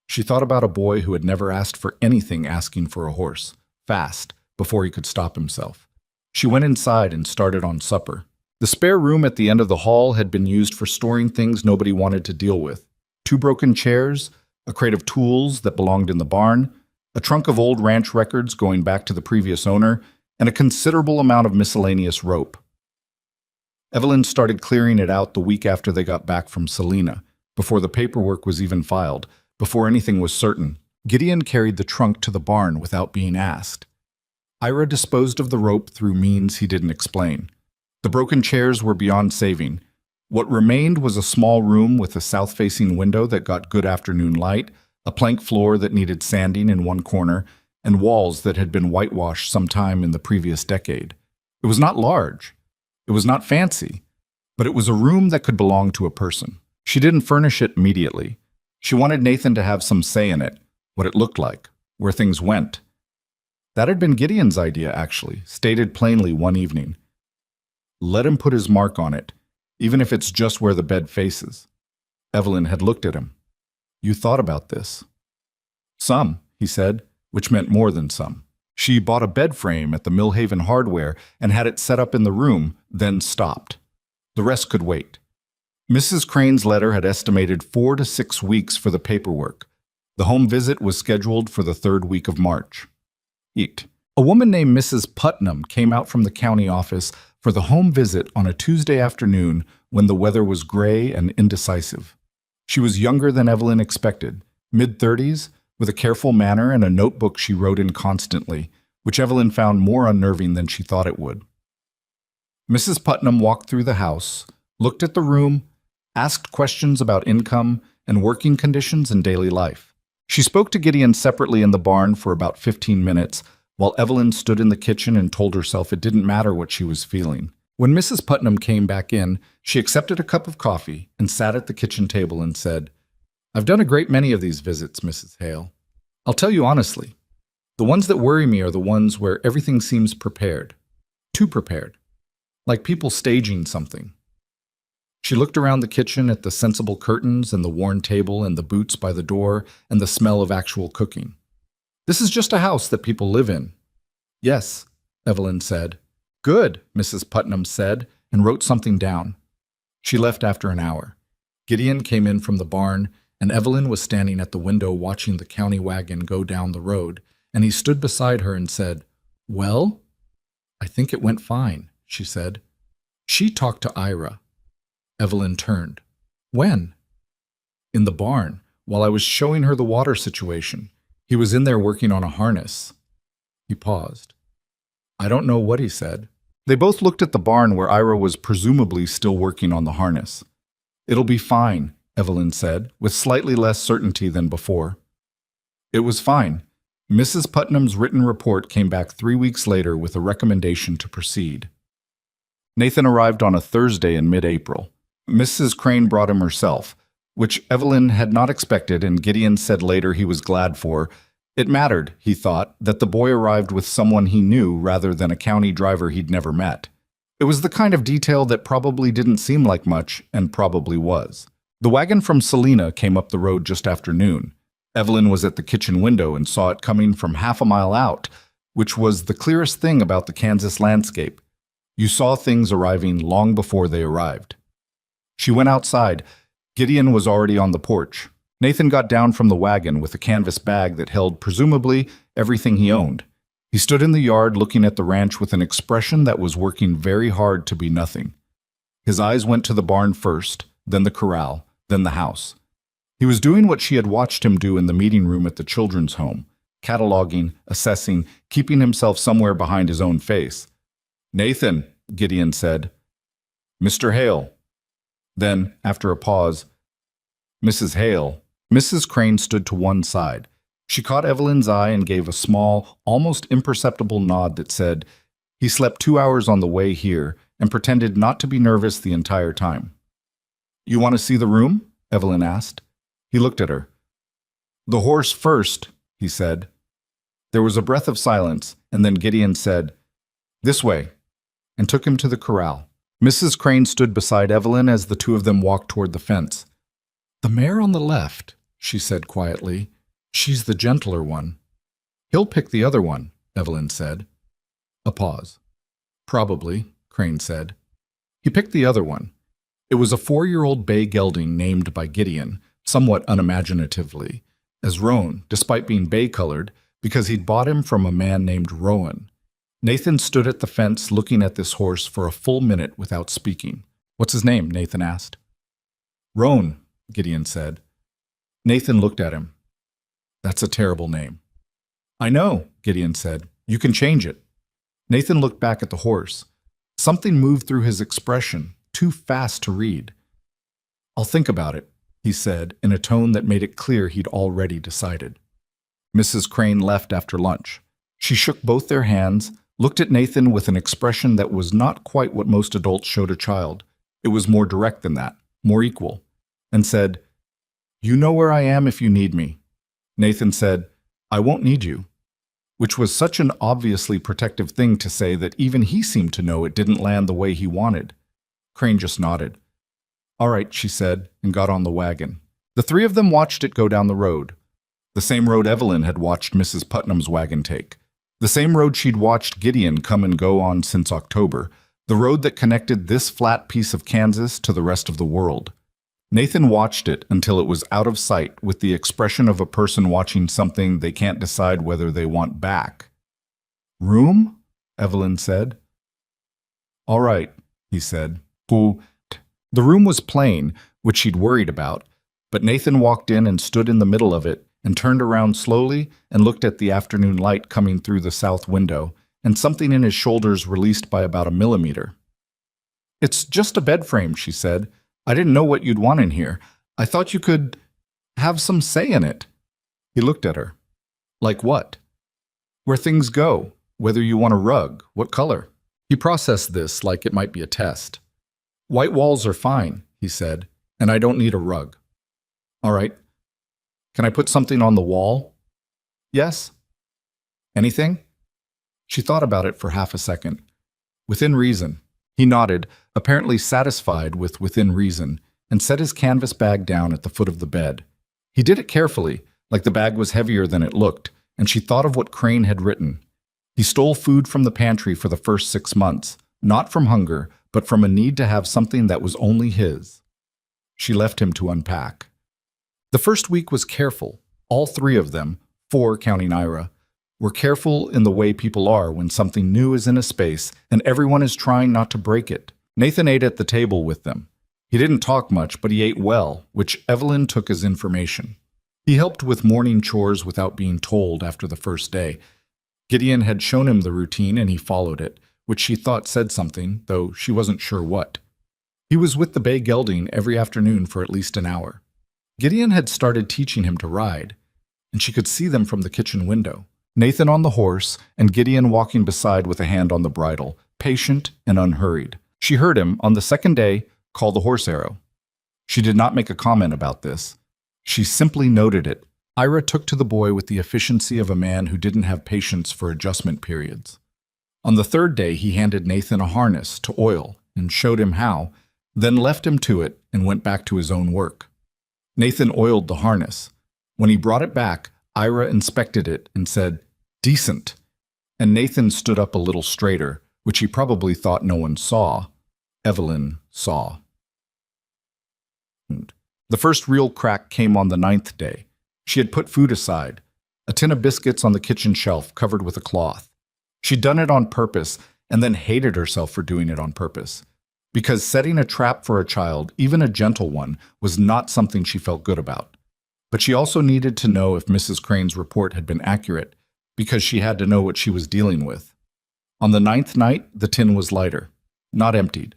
She thought about a boy who had never asked for anything asking for a horse, fast, before he could stop himself. She went inside and started on supper. The spare room at the end of the hall had been used for storing things nobody wanted to deal with. 2 broken chairs, a crate of tools that belonged in the barn, a trunk of old ranch records going back to the previous owner, and a considerable amount of miscellaneous rope. Evelyn started clearing it out the week after they got back from Salina, before the paperwork was even filed, before anything was certain. Gideon carried the trunk to the barn without being asked. Ira disposed of the rope through means he didn't explain. The broken chairs were beyond saving. What remained was a small room with a south-facing window that got good afternoon light, a plank floor that needed sanding in one corner, and walls that had been whitewashed sometime in the previous decade. It was not large. It was not fancy, but it was a room that could belong to a person. She didn't furnish it immediately. She wanted Nathan to have some say in it, what it looked like, where things went. That had been Gideon's idea, actually, stated plainly one evening. Let him put his mark on it, even if it's just where the bed faces. Evelyn had looked at him. You thought about this. Some, he said, which meant more than some. She bought a bed frame at the Millhaven Hardware and had it set up in the room, then stopped. The rest could wait. Mrs. Crane's letter had estimated 4 to 6 weeks for the paperwork. The home visit was scheduled for the 3rd week of March. A woman named Mrs. Putnam came out from the county office for the home visit on a Tuesday afternoon when the weather was gray and indecisive. She was younger than Evelyn expected, mid-30s, with a careful manner and a notebook she wrote in constantly, which Evelyn found more unnerving than she thought it would. Mrs. Putnam walked through the house, looked at the room, asked questions about income and working conditions and daily life. She spoke to Gideon separately in the barn for about 15 minutes, while Evelyn stood in the kitchen and told herself it didn't matter what she was feeling. When Mrs. Putnam came back in, she accepted a cup of coffee and sat at the kitchen table and said, I've done a great many of these visits, Mrs. Hale. I'll tell you honestly, the ones that worry me are the ones where everything seems prepared. Too prepared. Like people staging something. She looked around the kitchen at the sensible curtains and the worn table and the boots by the door and the smell of actual cooking. This is just a house that people live in. Yes, Evelyn said. Good, Mrs. Putnam said, and wrote something down. She left after an hour. Gideon came in from the barn, and Evelyn was standing at the window watching the county wagon go down the road, and he stood beside her and said, Well? I think it went fine, she said. She talked to Ira. Evelyn turned. When? In the barn, while I was showing her the water situation. He was in there working on a harness. He paused. I don't know what he said. They both looked at the barn where Ira was presumably still working on the harness. It'll be fine, Evelyn said, with slightly less certainty than before. It was fine. Mrs. Putnam's written report came back 3 weeks later with a recommendation to proceed. Nathan arrived on a Thursday in mid-April. Mrs. Crane brought him herself, which Evelyn had not expected, and Gideon said later he was glad for. It mattered, he thought, that the boy arrived with someone he knew rather than a county driver he'd never met. It was the kind of detail that probably didn't seem like much, and probably was. The wagon from Selena came up the road just after noon. Evelyn was at the kitchen window and saw it coming from half a mile out, which was the clearest thing about the Kansas landscape. You saw things arriving long before they arrived. She went outside. Gideon was already on the porch. Nathan got down from the wagon with a canvas bag that held, presumably, everything he owned. He stood in the yard looking at the ranch with an expression that was working very hard to be nothing. His eyes went to the barn first, then the corral, then the house. He was doing what she had watched him do in the meeting room at the children's home, cataloging, assessing, keeping himself somewhere behind his own face. "Nathan," Gideon said. "Mr. Hale." Then, after a pause, "Mrs. Hale." Mrs. Crane stood to one side. She caught Evelyn's eye and gave a small, almost imperceptible nod that said, "He slept 2 hours on the way here," and pretended not to be nervous the entire time. "You want to see the room?" Evelyn asked. He looked at her. "The horse first," he said. There was a breath of silence, and then Gideon said, "This way," and took him to the corral. Mrs. Crane stood beside Evelyn as the two of them walked toward the fence. "The mare on the left," she said quietly. "She's the gentler one." "He'll pick the other one," Evelyn said. A pause. "Probably," Crane said. He picked the other one. It was a 4-year-old bay gelding named by Gideon, somewhat unimaginatively, as Roan, despite being bay-colored, because he'd bought him from a man named Rowan. Nathan stood at the fence looking at this horse for a full minute without speaking. "What's his name?" Nathan asked. "Roan," Gideon said. Nathan looked at him. "That's a terrible name." "I know," Gideon said. "You can change it." Nathan looked back at the horse. Something moved through his expression, too fast to read. "I'll think about it," he said, in a tone that made it clear he'd already decided. Mrs. Crane left after lunch. She shook both their hands, looked at Nathan with an expression that was not quite what most adults showed a child. It was more direct than that, more equal, and said, "You know where I am if you need me." Nathan said, "I won't need you," which was such an obviously protective thing to say that even he seemed to know it didn't land the way he wanted. Crane just nodded. "All right," she said, and got on the wagon. The three of them watched it go down the road. The same road Evelyn had watched Mrs. Putnam's wagon take. The same road she'd watched Gideon come and go on since October. The road that connected this flat piece of Kansas to the rest of the world. Nathan watched it until it was out of sight with the expression of a person watching something they can't decide whether they want back. "Room?" Evelyn said. "All right," he said. The room was plain, which she'd worried about, but Nathan walked in and stood in the middle of it and turned around slowly and looked at the afternoon light coming through the south window, and something in his shoulders released by about a millimeter. "It's just a bed frame," she said. "I didn't know what you'd want in here. I thought you could have some say in it." He looked at her. "Like what?" "Where things go, whether you want a rug, what color." He processed this like it might be a test. "White walls are fine," he said, "and I don't need a rug." "All right. Can I put something on the wall?" "Yes." "Anything?" She thought about it for half a second. "Within reason." He nodded, apparently satisfied with within reason, and set his canvas bag down at the foot of the bed. He did it carefully, like the bag was heavier than it looked, and she thought of what Crane had written. He stole food from the pantry for the first 6 months, not from hunger, but from a need to have something that was only his. She left him to unpack. The first week was careful. All three of them, 4 counting Ira, were careful in the way people are when something new is in a space and everyone is trying not to break it. Nathan ate at the table with them. He didn't talk much, but he ate well, which Evelyn took as information. He helped with morning chores without being told after the first day. Gideon had shown him the routine and he followed it, which she thought said something, though she wasn't sure what. He was with the bay gelding every afternoon for at least an hour. Gideon had started teaching him to ride, and she could see them from the kitchen window. Nathan on the horse, and Gideon walking beside with a hand on the bridle, patient and unhurried. She heard him, on the second day, call the horse arrow. She did not make a comment about this. She simply noted it. Ira took to the boy with the efficiency of a man who didn't have patience for adjustment periods. On the third day, he handed Nathan a harness to oil and showed him how, then left him to it and went back to his own work. Nathan oiled the harness. When he brought it back, Ira inspected it and said, "Decent." And Nathan stood up a little straighter, which he probably thought no one saw. Evelyn saw. The first real crack came on the 9th day. She had put food aside, a tin of biscuits on the kitchen shelf covered with a cloth. She'd done it on purpose and then hated herself for doing it on purpose. Because setting a trap for a child, even a gentle one, was not something she felt good about. But she also needed to know if Mrs. Crane's report had been accurate, because she had to know what she was dealing with. On the 9th night, the tin was lighter, not emptied.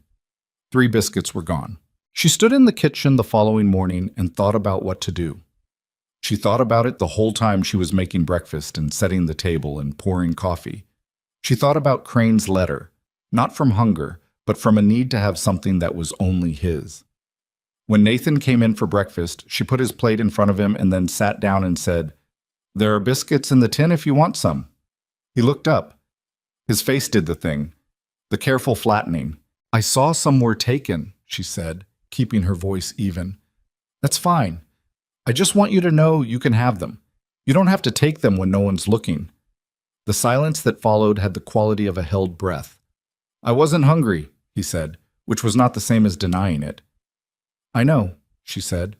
3 biscuits were gone. She stood in the kitchen the following morning and thought about what to do. She thought about it the whole time she was making breakfast and setting the table and pouring coffee. She thought about Crane's letter, not from hunger, but from a need to have something that was only his. When Nathan came in for breakfast, she put his plate in front of him and then sat down and said, "There are biscuits in the tin if you want some." He looked up. His face did the thing, the careful flattening. "I saw some were taken," she said, keeping her voice even. "That's fine. I just want you to know you can have them. You don't have to take them when no one's looking." The silence that followed had the quality of a held breath. "I wasn't hungry," he said, which was not the same as denying it. "I know," she said.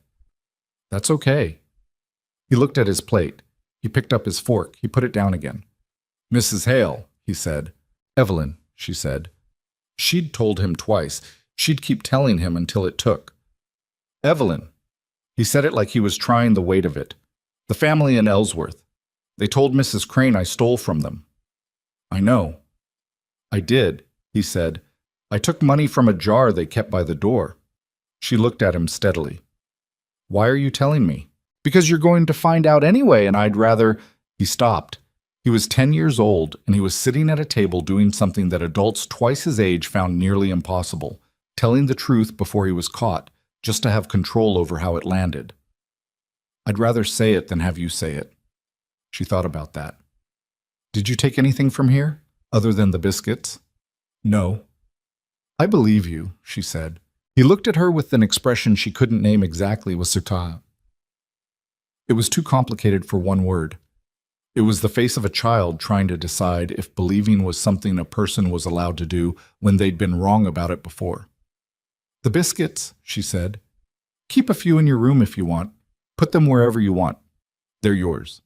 "That's okay." He looked at his plate. He picked up his fork. He put it down again. "Mrs. Hale," he said. "Evelyn," she said. She'd told him twice. She'd keep telling him until it took. "Evelyn." He said it like he was trying the weight of it. "The family in Ellsworth. They told Mrs. Crane I stole from them." "I know." "I did," he said. "I took money from a jar they kept by the door." She looked at him steadily. "Why are you telling me?" "Because you're going to find out anyway, and I'd rather—" He stopped. He was 10 years old, and he was sitting at a table doing something that adults twice his age found nearly impossible, telling the truth before he was caught, just to have control over how it landed. "I'd rather say it than have you say it." She thought about that. "Did you take anything from here, other than the biscuits?" "No." "I believe you," she said. He looked at her with an expression she couldn't name exactly with certain. It was too complicated for one word. It was the face of a child trying to decide if believing was something a person was allowed to do when they'd been wrong about it before. "The biscuits," she said. "Keep a few in your room if you want. Put them wherever you want. They're yours."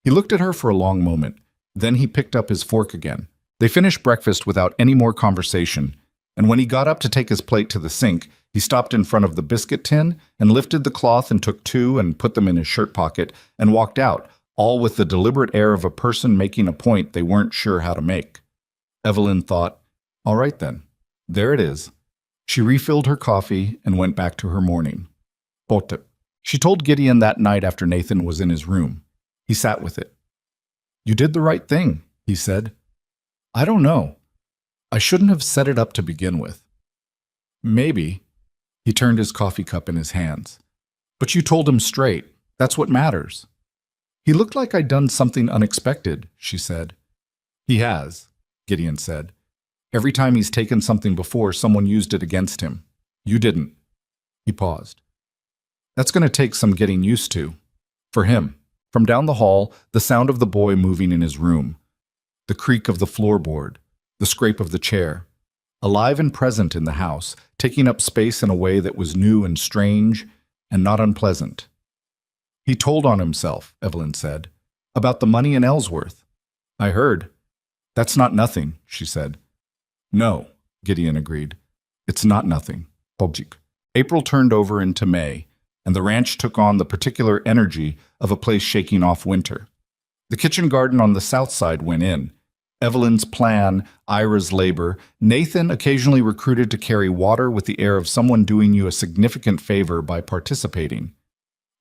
He looked at her for a long moment. Then he picked up his fork again. They finished breakfast without any more conversation, and when he got up to take his plate to the sink, he stopped in front of the biscuit tin and lifted the cloth and took 2 and put them in his shirt pocket and walked out, all with the deliberate air of a person making a point they weren't sure how to make. Evelyn thought, "All right then, there it is." She refilled her coffee and went back to her morning. Potep. She told Gideon that night after Nathan was in his room. He sat with it. "You did the right thing," he said. "I don't know. I shouldn't have set it up to begin with." "Maybe." He turned his coffee cup in his hands. "But you told him straight. That's what matters." "He looked like I'd done something unexpected," she said. "He has," Gideon said. "Every time he's taken something before, someone used it against him. You didn't." He paused. "That's going to take some getting used to. For him." From down the hall, the sound of the boy moving in his room. The creak of the floorboard. The scrape of the chair. Alive and present in the house, taking up space in a way that was new and strange and not unpleasant. "He told on himself," Evelyn said, "about the money in Ellsworth." "I heard." "That's not nothing," she said. "No," Gideon agreed. "It's not nothing." Pobjik. April turned over into May, and the ranch took on the particular energy of a place shaking off winter. The kitchen garden on the south side went in. Evelyn's plan, Ira's labor, Nathan occasionally recruited to carry water with the air of someone doing you a significant favor by participating.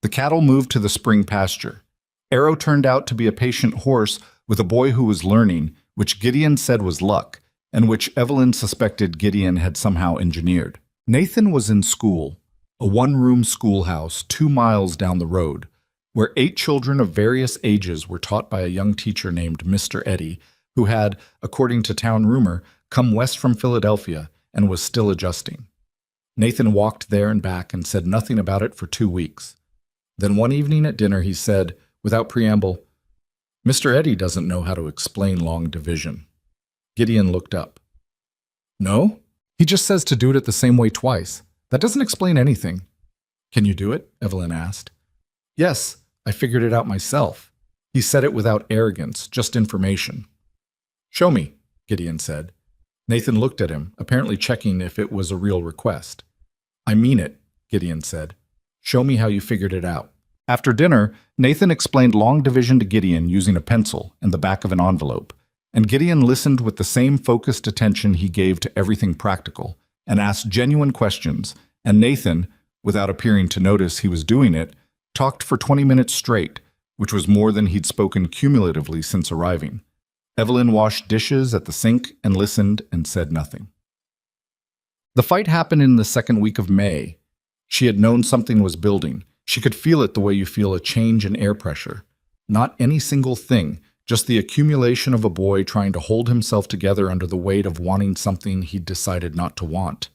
The cattle moved to the spring pasture. Arrow turned out to be a patient horse with a boy who was learning, which Gideon said was luck, and which Evelyn suspected Gideon had somehow engineered. Nathan was in school, a one-room schoolhouse 2 miles down the road, where 8 children of various ages were taught by a young teacher named Mr. Eddy, who had, according to town rumor, come west from Philadelphia and was still adjusting. Nathan walked there and back and said nothing about it for 2 weeks. Then one evening at dinner he said, without preamble, "Mr. Eddy doesn't know how to explain long division." Gideon looked up. "No? He just says to do it the same way twice. That doesn't explain anything." "Can you do it?" Evelyn asked. "Yes, I figured it out myself." He said it without arrogance, just information. "Show me," Gideon said. Nathan looked at him, apparently checking if it was a real request. "I mean it," Gideon said. "Show me how you figured it out." After dinner, Nathan explained long division to Gideon using a pencil and the back of an envelope, and Gideon listened with the same focused attention he gave to everything practical, and asked genuine questions, and Nathan, without appearing to notice he was doing it, talked for 20 minutes straight, which was more than he'd spoken cumulatively since arriving. Evelyn washed dishes at the sink and listened and said nothing. The fight happened in the second week of May. She had known something was building. She could feel it the way you feel a change in air pressure. Not any single thing, just the accumulation of a boy trying to hold himself together under the weight of wanting something he'd decided not to want.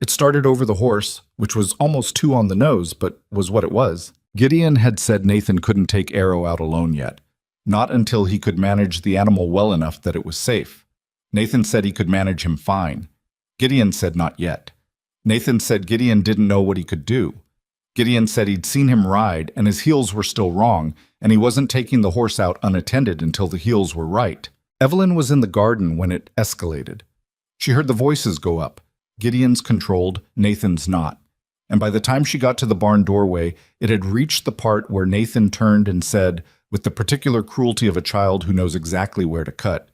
It started over the horse, which was almost too on the nose, but was what it was. Gideon had said Nathan couldn't take Arrow out alone yet, not until he could manage the animal well enough that it was safe. Nathan said he could manage him fine. Gideon said not yet. Nathan said Gideon didn't know what he could do. Gideon said he'd seen him ride, and his heels were still wrong, and he wasn't taking the horse out unattended until the heels were right. Evelyn was in the garden when it escalated. She heard the voices go up. Gideon's controlled, Nathan's not. And by the time she got to the barn doorway, it had reached the part where Nathan turned and said, with the particular cruelty of a child who knows exactly where to cut,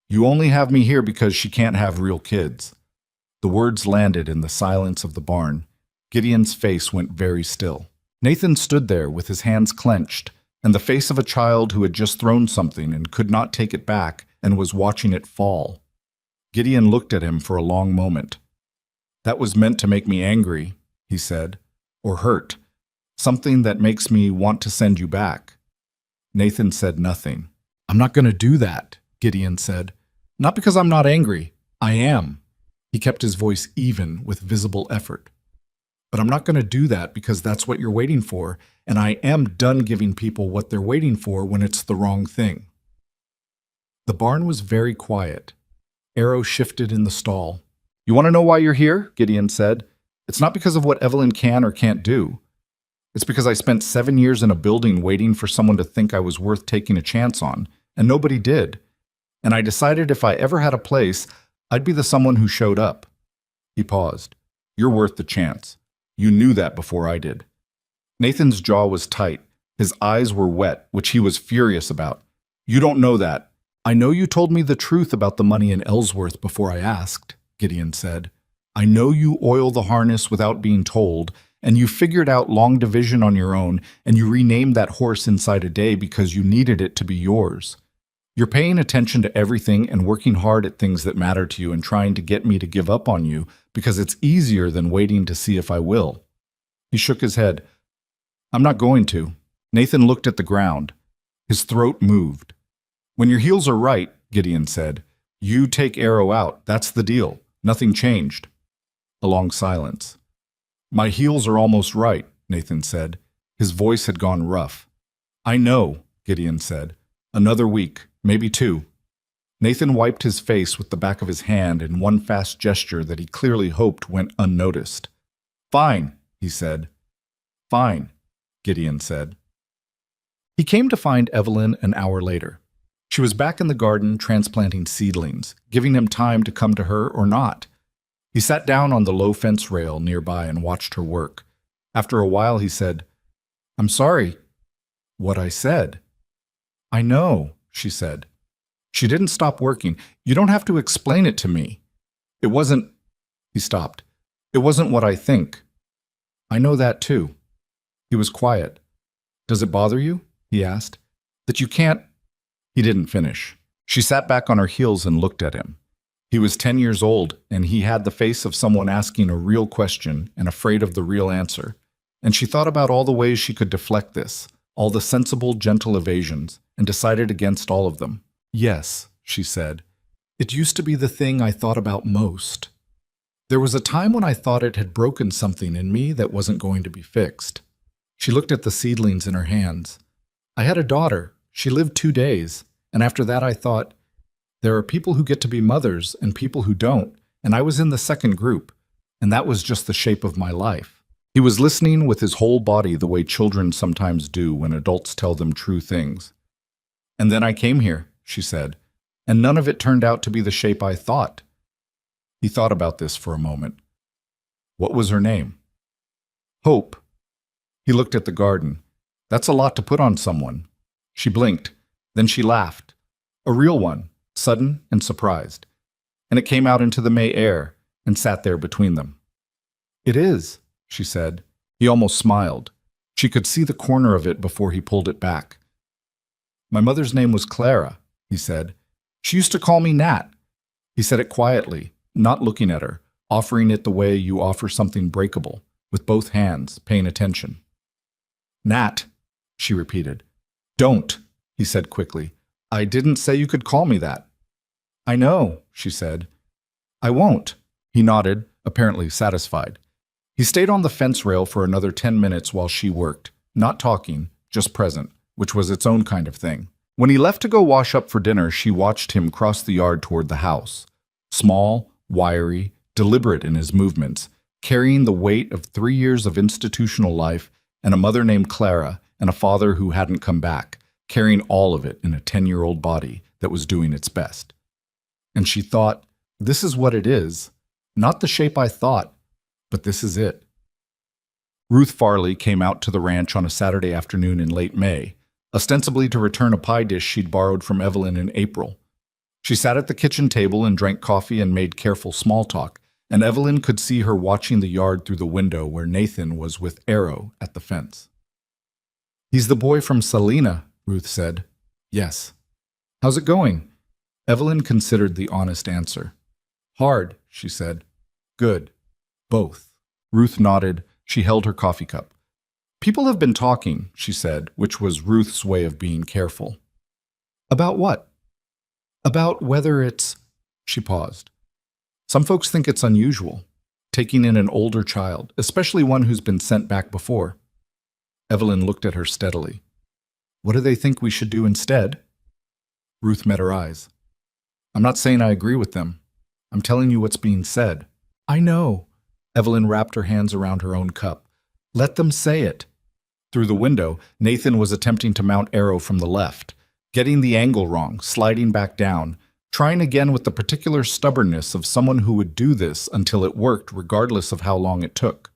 "You only have me here because she can't have real kids." The words landed in the silence of the barn. Gideon's face went very still. Nathan stood there with his hands clenched, and the face of a child who had just thrown something and could not take it back and was watching it fall. Gideon looked at him for a long moment. "That was meant to make me angry," he said, "or hurt. Something that makes me want to send you back." Nathan said nothing. "I'm not going to do that," Gideon said. "Not because I'm not angry. I am." He kept his voice even with visible effort. "But I'm not going to do that because that's what you're waiting for, and I am done giving people what they're waiting for when it's the wrong thing." The barn was very quiet. Arrow shifted in the stall. "You want to know why you're here?" Gideon said. "It's not because of what Evelyn can or can't do. It's because I spent 7 years in a building waiting for someone to think I was worth taking a chance on, and nobody did. And I decided if I ever had a place, I'd be the someone who showed up." He paused. "You're worth the chance. You knew that before I did." Nathan's jaw was tight. His eyes were wet, which he was furious about. "You don't know that. I know you told me the truth about the money in Ellsworth before I asked," Gideon said. "I know you oil the harness without being told, and you figured out long division on your own, and you renamed that horse inside a day because you needed it to be yours. You're paying attention to everything and working hard at things that matter to you and trying to get me to give up on you because it's easier than waiting to see if I will." He shook his head. "I'm not going to." Nathan looked at the ground. His throat moved. "When your heels are right," Gideon said, "you take Arrow out. That's the deal. Nothing changed." A long silence. "My heels are almost right," Nathan said. His voice had gone rough. "I know," Gideon said. "Another week, maybe 2. Nathan wiped his face with the back of his hand in one fast gesture that he clearly hoped went unnoticed. "Fine," he said. "Fine," Gideon said. He came to find Evelyn an hour later. She was back in the garden transplanting seedlings, giving him time to come to her or not. He sat down on the low fence rail nearby and watched her work. After a while he said, "I'm sorry." "What I said." "I know," she said. She didn't stop working. "You don't have to explain it to me. It wasn't—" He stopped. "It wasn't what I think." "I know that too." He was quiet. "Does it bother you?" he asked. "That you can't—" He didn't finish. She sat back on her heels and looked at him. He was 10 years old, and he had the face of someone asking a real question and afraid of the real answer. And she thought about all the ways she could deflect this, all the sensible, gentle evasions, and decided against all of them. "Yes," she said. "It used to be the thing I thought about most. There was a time when I thought it had broken something in me that wasn't going to be fixed." She looked at the seedlings in her hands. "I had a daughter. She lived 2 days, and after that I thought, there are people who get to be mothers and people who don't, and I was in the second group, and that was just the shape of my life." He was listening with his whole body the way children sometimes do when adults tell them true things. "And then I came here," she said, "and none of it turned out to be the shape I thought." He thought about this for a moment. What was her name? Hope. He looked at the garden. That's a lot to put on someone. She blinked. Then she laughed. A real one, sudden and surprised. And it came out into the May air and sat there between them. "It is," she said. He almost smiled. She could see the corner of it before he pulled it back. "My mother's name was Clara," he said. "She used to call me Nat." He said it quietly, not looking at her, offering it the way you offer something breakable, with both hands, paying attention. "Nat," she repeated. "Don't," he said quickly. "I didn't say you could call me that." "I know," she said. "I won't." He nodded, apparently satisfied. He stayed on the fence rail for another 10 minutes while she worked, not talking, just present, which was its own kind of thing. When he left to go wash up for dinner, she watched him cross the yard toward the house. Small, wiry, deliberate in his movements, carrying the weight of 3 years of institutional life and a mother named Clara and a father who hadn't come back, carrying all of it in a 10-year-old body that was doing its best. And she thought, this is what it is. Not the shape I thought, but this is it. Ruth Farley came out to the ranch on a Saturday afternoon in late May, ostensibly to return a pie dish she'd borrowed from Evelyn in April. She sat at the kitchen table and drank coffee and made careful small talk, and Evelyn could see her watching the yard through the window where Nathan was with Arrow at the fence. "He's the boy from Salina," Ruth said. "Yes." "How's it going?" Evelyn considered the honest answer. "Hard," she said. "Good. Both." Ruth nodded. She held her coffee cup. "People have been talking," she said, which was Ruth's way of being careful. "About what?" "About whether it's—" She paused. "Some folks think it's unusual, taking in an older child, especially one who's been sent back before." Evelyn looked at her steadily. "What do they think we should do instead?" Ruth met her eyes. "I'm not saying I agree with them. I'm telling you what's being said." "I know." Evelyn wrapped her hands around her own cup. "Let them say it." Through the window, Nathan was attempting to mount Arrow from the left, getting the angle wrong, sliding back down, trying again with the particular stubbornness of someone who would do this until it worked regardless of how long it took.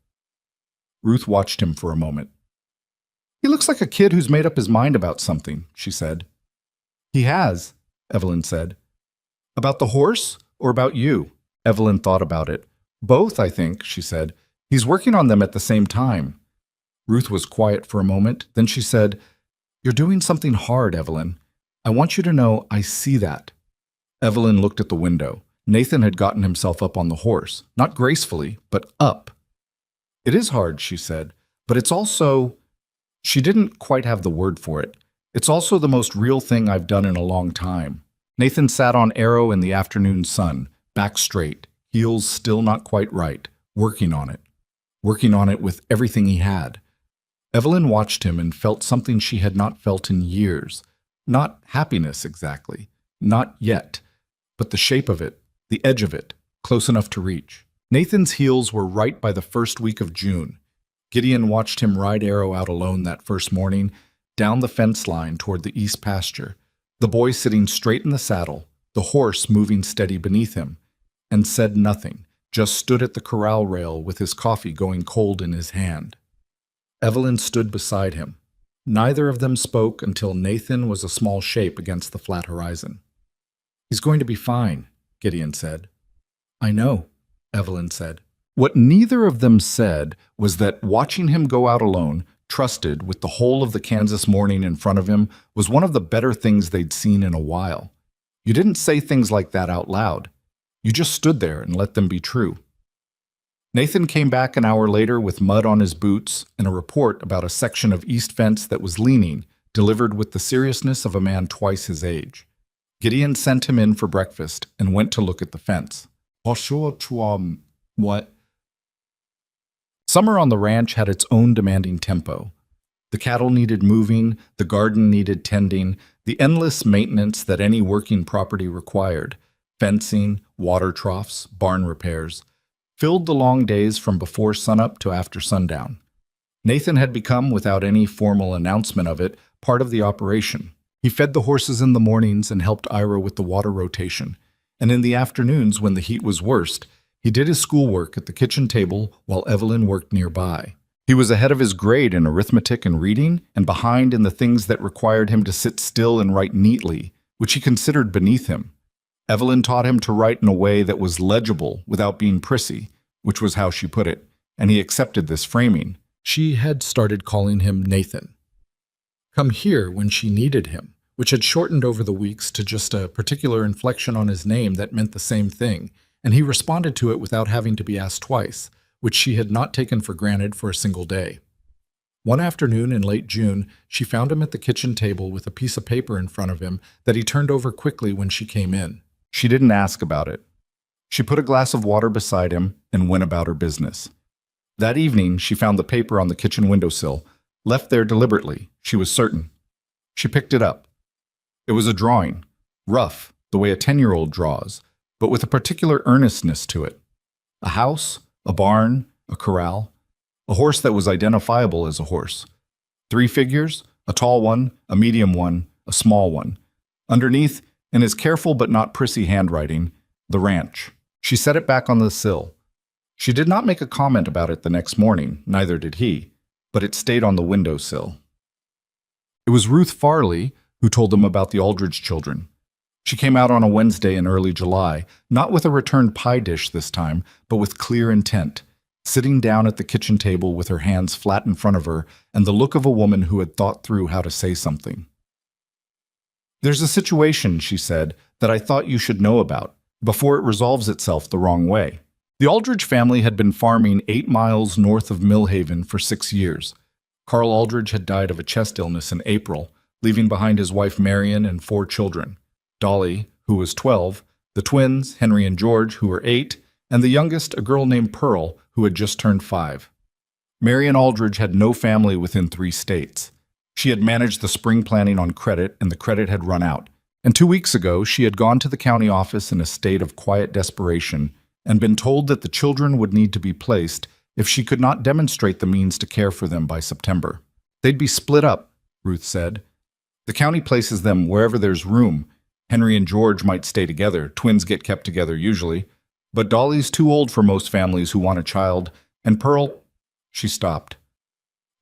Ruth watched him for a moment. "He looks like a kid who's made up his mind about something," she said. "He has," Evelyn said. "About the horse or about you?" Evelyn thought about it. "Both, I think," she said. "He's working on them at the same time." Ruth was quiet for a moment. Then she said, "You're doing something hard, Evelyn. I want you to know I see that." Evelyn looked at the window. Nathan had gotten himself up on the horse, not gracefully, but up. "It is hard," she said, "but it's also—" She didn't quite have the word for it. "It's also the most real thing I've done in a long time." Nathan sat on Arrow in the afternoon sun, back straight, heels still not quite right, working on it with everything he had. Evelyn watched him and felt something she had not felt in years. Not happiness exactly, not yet, but the shape of it, the edge of it, close enough to reach. Nathan's heels were right by the first week of June. Gideon watched him ride Arrow out alone that first morning, down the fence line toward the east pasture, the boy sitting straight in the saddle, the horse moving steady beneath him, and said nothing, just stood at the corral rail with his coffee going cold in his hand. Evelyn stood beside him. Neither of them spoke until Nathan was a small shape against the flat horizon. "He's going to be fine," Gideon said. "I know," Evelyn said. What neither of them said was that watching him go out alone, trusted, with the whole of the Kansas morning in front of him, was one of the better things they'd seen in a while. You didn't say things like that out loud. You just stood there and let them be true. Nathan came back an hour later with mud on his boots and a report about a section of east fence that was leaning, delivered with the seriousness of a man twice his age. Gideon sent him in for breakfast and went to look at the fence. What? Summer on the ranch had its own demanding tempo. The cattle needed moving, the garden needed tending, the endless maintenance that any working property required, fencing, water troughs, barn repairs, filled the long days from before sunup to after sundown. Nathan had become, without any formal announcement of it, part of the operation. He fed the horses in the mornings and helped Ira with the water rotation, and in the afternoons, when the heat was worst, he did his schoolwork at the kitchen table while Evelyn worked nearby. He was ahead of his grade in arithmetic and reading, and behind in the things that required him to sit still and write neatly, which he considered beneath him. Evelyn taught him to write in a way that was legible without being prissy, which was how she put it, and he accepted this framing. She had started calling him Nathan. Come here when she needed him, which had shortened over the weeks to just a particular inflection on his name that meant the same thing, and he responded to it without having to be asked twice, which she had not taken for granted for a single day. One afternoon in late June, she found him at the kitchen table with a piece of paper in front of him that he turned over quickly when she came in. She didn't ask about it. She put a glass of water beside him and went about her business. That evening, she found the paper on the kitchen windowsill, left there deliberately, she was certain. She picked it up. It was a drawing, rough, the way a 10-year-old draws, but with a particular earnestness to it. A house, a barn, a corral, a horse that was identifiable as a horse. 3 figures, a tall one, a medium one, a small one. Underneath, in his careful but not prissy handwriting, the ranch. She set it back on the sill. She did not make a comment about it the next morning, neither did he, but it stayed on the windowsill. It was Ruth Farley who told them about the Aldridge children. She came out on a Wednesday in early July, not with a returned pie dish this time, but with clear intent, sitting down at the kitchen table with her hands flat in front of her and the look of a woman who had thought through how to say something. There's a situation, she said, that I thought you should know about, before it resolves itself the wrong way. The Aldridge family had been farming 8 miles north of Millhaven for 6 years. Carl Aldridge had died of a chest illness in April, leaving behind his wife Marion and 4 children. Dolly, who was 12, the twins, Henry and George, who were 8, and the youngest, a girl named Pearl, who had just turned 5. Marion Aldridge had no family within 3 states. She had managed the spring planting on credit, and the credit had run out. And 2 weeks ago, she had gone to the county office in a state of quiet desperation and been told that the children would need to be placed if she could not demonstrate the means to care for them by September. They'd be split up, Ruth said. The county places them wherever there's room. Henry and George might stay together. Twins get kept together usually. But Dolly's too old for most families who want a child, and Pearl... She stopped.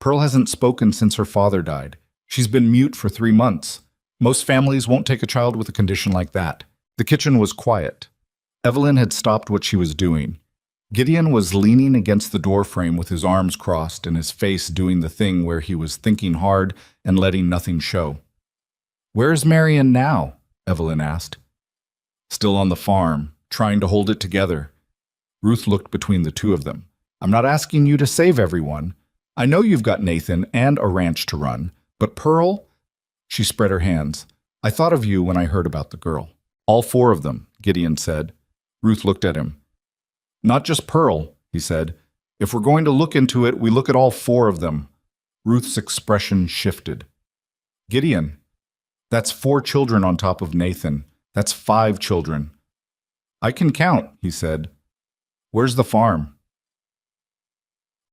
Pearl hasn't spoken since her father died. She's been mute for 3 months. Most families won't take a child with a condition like that. The kitchen was quiet. Evelyn had stopped what she was doing. Gideon was leaning against the doorframe with his arms crossed and his face doing the thing where he was thinking hard and letting nothing show. "Where's Marion now?" Evelyn asked. "Still on the farm, trying to hold it together." Ruth looked between the two of them. "I'm not asking you to save everyone. I know you've got Nathan and a ranch to run, but Pearl..." She spread her hands. "I thought of you when I heard about the girl." "All 4 of them," Gideon said. Ruth looked at him. "Not just Pearl," he said. "If we're going to look into it, we look at all 4 of them." Ruth's expression shifted. "Gideon, that's 4 children on top of Nathan. That's 5 children." "I can count," he said. "Where's the farm?"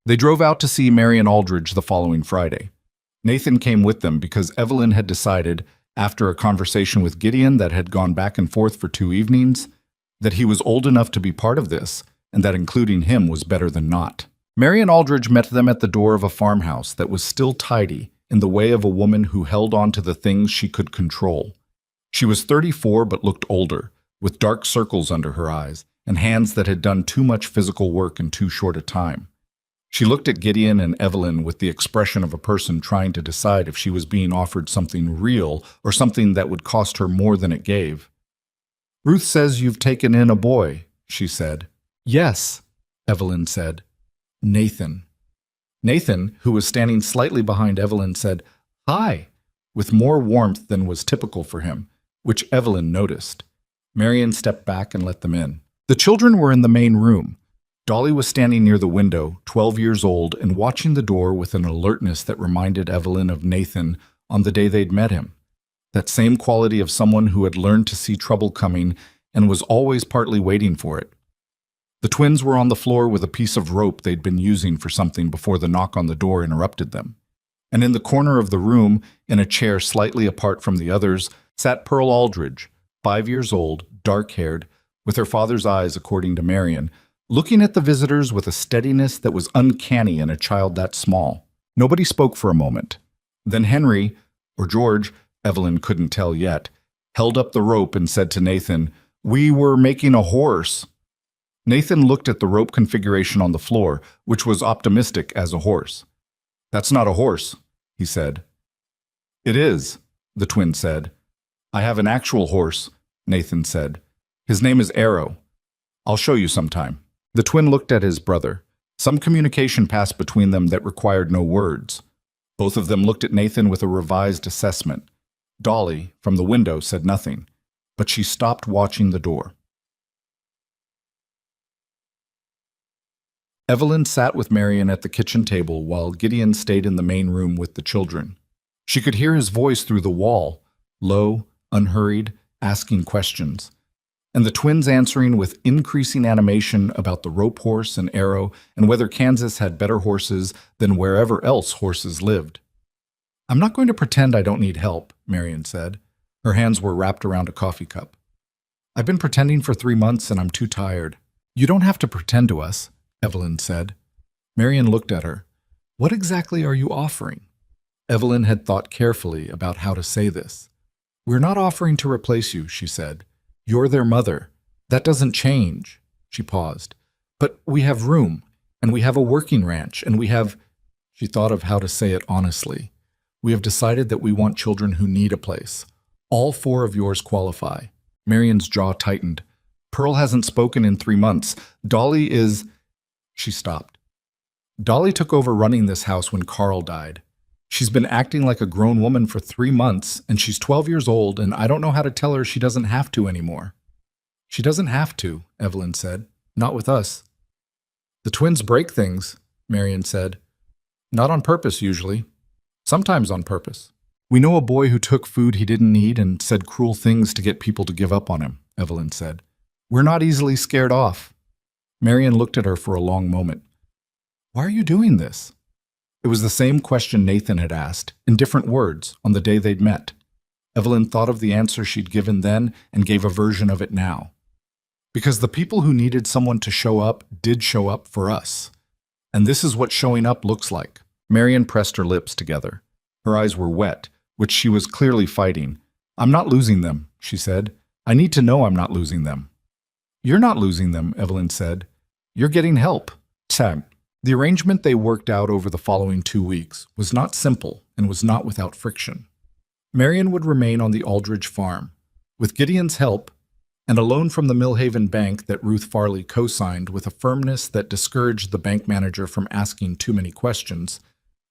They drove out to see Marion Aldridge the following Friday. Nathan came with them because Evelyn had decided, after a conversation with Gideon that had gone back and forth for 2 evenings, that he was old enough to be part of this, and that including him was better than not. Marion Aldridge met them at the door of a farmhouse that was still tidy, in the way of a woman who held on to the things she could control. She was 34 but looked older, with dark circles under her eyes, and hands that had done too much physical work in too short a time. She looked at Gideon and Evelyn with the expression of a person trying to decide if she was being offered something real or something that would cost her more than it gave. "Ruth says you've taken in a boy," she said. "Yes," Evelyn said. "Nathan." Nathan, who was standing slightly behind Evelyn, said, "Hi," with more warmth than was typical for him, which Evelyn noticed. Marion stepped back and let them in. The children were in the main room. Dolly was standing near the window, 12 years old, and watching the door with an alertness that reminded Evelyn of Nathan on the day they'd met him. That same quality of someone who had learned to see trouble coming and was always partly waiting for it. The twins were on the floor with a piece of rope they'd been using for something before the knock on the door interrupted them. And in the corner of the room, in a chair slightly apart from the others, sat Pearl Aldridge, 5 years old, dark-haired, with her father's eyes, according to Marion, looking at the visitors with a steadiness that was uncanny in a child that small. Nobody spoke for a moment. Then Henry, or George, Evelyn couldn't tell yet, held up the rope and said to Nathan, "We were making a horse." Nathan looked at the rope configuration on the floor, which was optimistic as a horse. "That's not a horse," he said. "It is," the twin said. "I have an actual horse," Nathan said. "His name is Arrow. I'll show you sometime." The twin looked at his brother. Some communication passed between them that required no words. Both of them looked at Nathan with a revised assessment. Dolly, from the window, said nothing, but she stopped watching the door. Evelyn sat with Marion at the kitchen table while Gideon stayed in the main room with the children. She could hear his voice through the wall, low, unhurried, asking questions, and the twins answering with increasing animation about the rope horse and Arrow and whether Kansas had better horses than wherever else horses lived. "I'm not going to pretend I don't need help," Marion said. Her hands were wrapped around a coffee cup. "I've been pretending for 3 months and I'm too tired." "You don't have to pretend to us," Evelyn said. Marion looked at her. "What exactly are you offering?" Evelyn had thought carefully about how to say this. "We're not offering to replace you," she said. "You're their mother. That doesn't change." She paused. "But we have room, and we have a working ranch, and we have—" She thought of how to say it honestly. "We have decided that we want children who need a place. All 4 of yours qualify." Marion's jaw tightened. "Pearl hasn't spoken in 3 months. Dolly is—" She stopped. "Dolly took over running this house when Carl died. She's been acting like a grown woman for 3 months, and she's 12 years old, and I don't know how to tell her she doesn't have to anymore." "She doesn't have to," Evelyn said. "Not with us." "The twins break things," Marion said. "Not on purpose, usually. Sometimes on purpose. We know a boy who took food he didn't need and said cruel things to get people to give up on him," Evelyn said. "We're not easily scared off." Marion looked at her for a long moment. "Why are you doing this?" It was the same question Nathan had asked, in different words, on the day they'd met. Evelyn thought of the answer she'd given then and gave a version of it now. "Because the people who needed someone to show up did show up for us. And this is what showing up looks like." Marion pressed her lips together. Her eyes were wet, which she was clearly fighting. "I'm not losing them," she said. "I need to know I'm not losing them." "You're not losing them," Evelyn said. "You're getting help." Sam. The arrangement they worked out over the following 2 weeks was not simple and was not without friction. Marion would remain on the Aldridge farm. With Gideon's help, and a loan from the Millhaven Bank that Ruth Farley co-signed with a firmness that discouraged the bank manager from asking too many questions,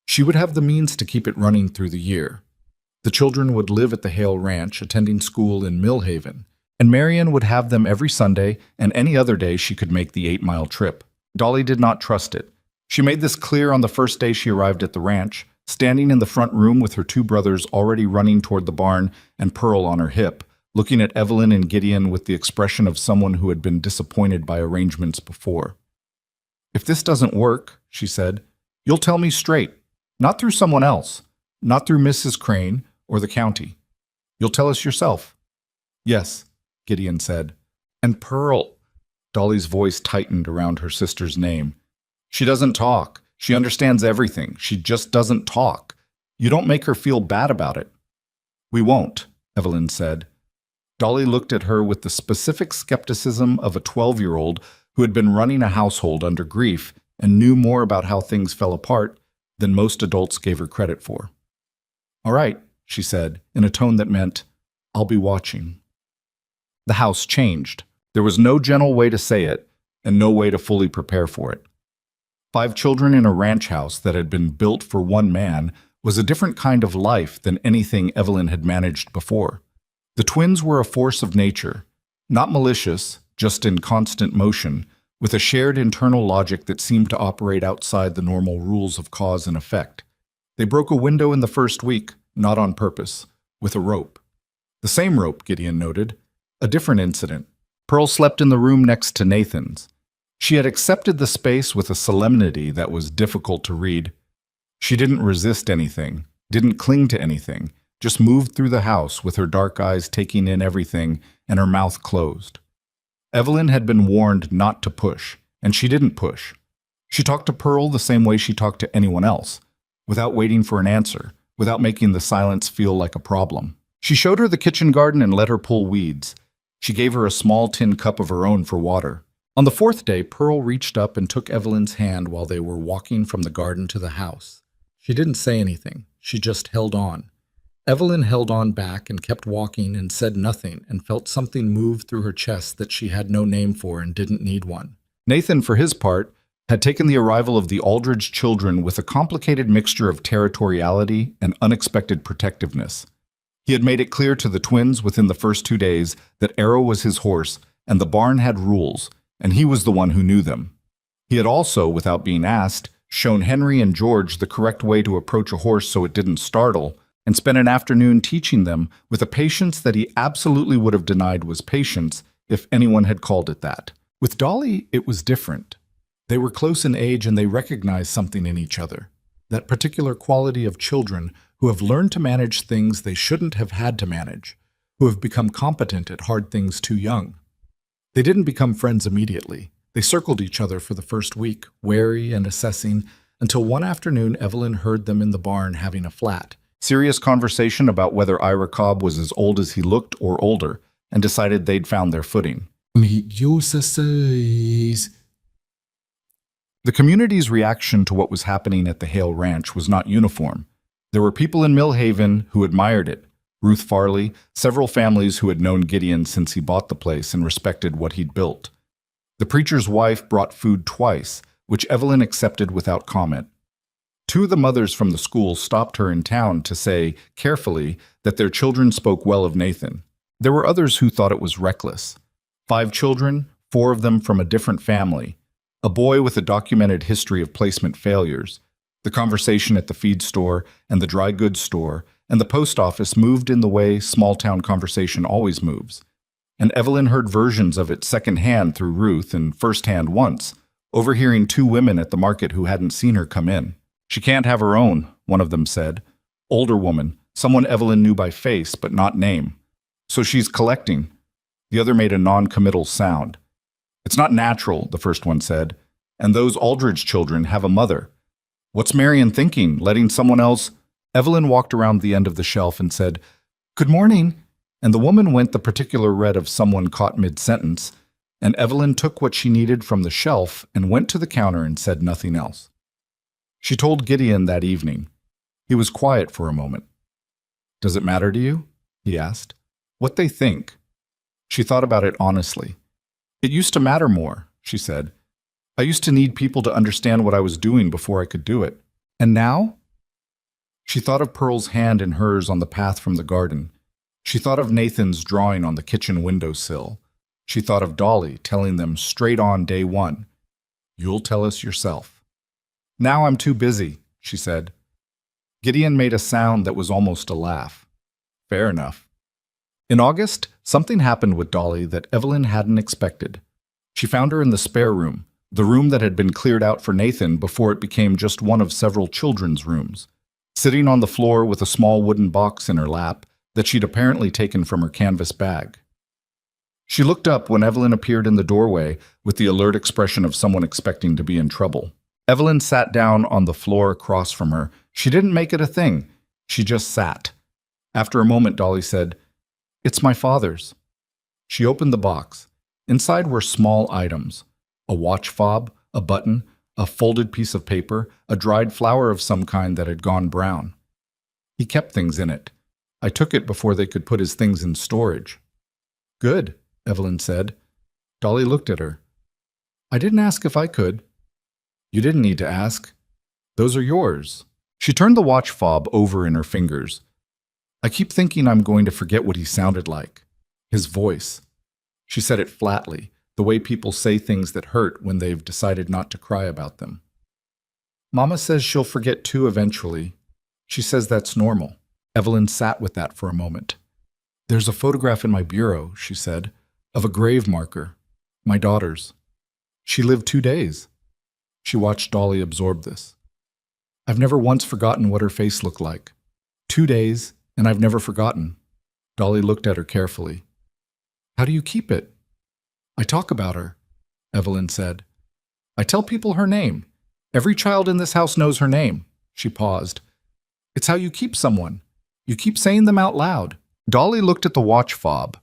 she would have the means to keep it running through the year. The children would live at the Hale Ranch, attending school in Millhaven, and Marion would have them every Sunday and any other day she could make the 8-mile trip. Dolly did not trust it. She made this clear on the first day she arrived at the ranch, standing in the front room with her 2 brothers already running toward the barn and Pearl on her hip, looking at Evelyn and Gideon with the expression of someone who had been disappointed by arrangements before. "If this doesn't work," she said, "you'll tell me straight. Not through someone else. Not through Mrs. Crane or the county. You'll tell us yourself." "Yes," Gideon said. "And Pearl—" Dolly's voice tightened around her sister's name. "She doesn't talk. She understands everything. She just doesn't talk. You don't make her feel bad about it." "We won't," Evelyn said. Dolly looked at her with the specific skepticism of a 12-year-old who had been running a household under grief and knew more about how things fell apart than most adults gave her credit for. "All right," she said, in a tone that meant, "I'll be watching." The house changed. There was no gentle way to say it, and no way to fully prepare for it. 5 children in a ranch house that had been built for one man was a different kind of life than anything Evelyn had managed before. The twins were a force of nature, not malicious, just in constant motion, with a shared internal logic that seemed to operate outside the normal rules of cause and effect. They broke a window in the first week, not on purpose, with a rope. The same rope, Gideon noted. A different incident. Pearl slept in the room next to Nathan's. She had accepted the space with a solemnity that was difficult to read. She didn't resist anything, didn't cling to anything, just moved through the house with her dark eyes taking in everything and her mouth closed. Evelyn had been warned not to push, and she didn't push. She talked to Pearl the same way she talked to anyone else, without waiting for an answer, without making the silence feel like a problem. She showed her the kitchen garden and let her pull weeds. She gave her a small tin cup of her own for water. On the 4th day, Pearl reached up and took Evelyn's hand while they were walking from the garden to the house. She didn't say anything. She just held on. Evelyn held on back and kept walking and said nothing and felt something move through her chest that she had no name for and didn't need one. Nathan, for his part, had taken the arrival of the Aldridge children with a complicated mixture of territoriality and unexpected protectiveness. He had made it clear to the twins within the first 2 days that Arrow was his horse and the barn had rules, and he was the one who knew them. He had also, without being asked, shown Henry and George the correct way to approach a horse so it didn't startle, and spent an afternoon teaching them with a patience that he absolutely would have denied was patience if anyone had called it that. With Dolly, it was different. They were close in age and they recognized something in each other, that particular quality of children who have learned to manage things they shouldn't have had to manage, who have become competent at hard things too young. They didn't become friends immediately. They circled each other for the first week, wary and assessing, until one afternoon Evelyn heard them in the barn having a flat, serious conversation about whether Ira Cobb was as old as he looked or older, and decided they'd found their footing. The community's reaction to what was happening at the Hale Ranch was not uniform. There were people in Millhaven who admired it. Ruth Farley, several families who had known Gideon since he bought the place and respected what he'd built. The preacher's wife brought food twice, which Evelyn accepted without comment. 2 of the mothers from the school stopped her in town to say, carefully, that their children spoke well of Nathan. There were others who thought it was reckless. 5 children, 4 of them from a different family. A boy with a documented history of placement failures. The conversation at the feed store and the dry goods store and the post office moved in the way small-town conversation always moves. And Evelyn heard versions of it secondhand through Ruth and firsthand once, overhearing 2 women at the market who hadn't seen her come in. "She can't have her own," one of them said. Older woman, someone Evelyn knew by face but not name. "So she's collecting." The other made a non-committal sound. "It's not natural," the first one said. "And those Aldridge children have a mother. What's Marion thinking, letting someone else—" Evelyn walked around the end of the shelf and said, "Good morning." And the woman went the particular red of someone caught mid-sentence, and Evelyn took what she needed from the shelf and went to the counter and said nothing else. She told Gideon that evening. He was quiet for a moment. "Does it matter to you?" he asked. "What they think?" She thought about it honestly. "It used to matter more," she said. "I used to need people to understand what I was doing before I could do it. And now?" She thought of Pearl's hand in hers on the path from the garden. She thought of Nathan's drawing on the kitchen windowsill. She thought of Dolly telling them straight on day 1, "You'll tell us yourself." "Now I'm too busy," she said. Gideon made a sound that was almost a laugh. Fair enough. In August, something happened with Dolly that Evelyn hadn't expected. She found her in the spare room, the room that had been cleared out for Nathan before it became just one of several children's rooms, sitting on the floor with a small wooden box in her lap that she'd apparently taken from her canvas bag. She looked up when Evelyn appeared in the doorway with the alert expression of someone expecting to be in trouble. Evelyn sat down on the floor across from her. She didn't make it a thing. She just sat. After a moment, Dolly said, "It's my father's." She opened the box. Inside were small items: a watch fob, a button, a folded piece of paper, a dried flower of some kind that had gone brown. He kept things in it. I took it before they could put his things in storage. Good, Evelyn said. Dolly looked at her. I didn't ask if I could. You didn't need to ask. Those are yours. She turned the watch fob over in her fingers. I keep thinking I'm going to forget what he sounded like. His voice. She said it flatly, the way people say things that hurt when they've decided not to cry about them. Mama says she'll forget too eventually. She says that's normal. Evelyn sat with that for a moment. There's a photograph in my bureau, she said, of a grave marker. My daughter's. She lived 2 days. She watched Dolly absorb this. I've never once forgotten what her face looked like. 2 days, and I've never forgotten. Dolly looked at her carefully. How do you keep it? I talk about her, Evelyn said. I tell people her name. Every child in this house knows her name. She paused. It's how you keep someone. You keep saying them out loud. Dolly looked at the watch fob.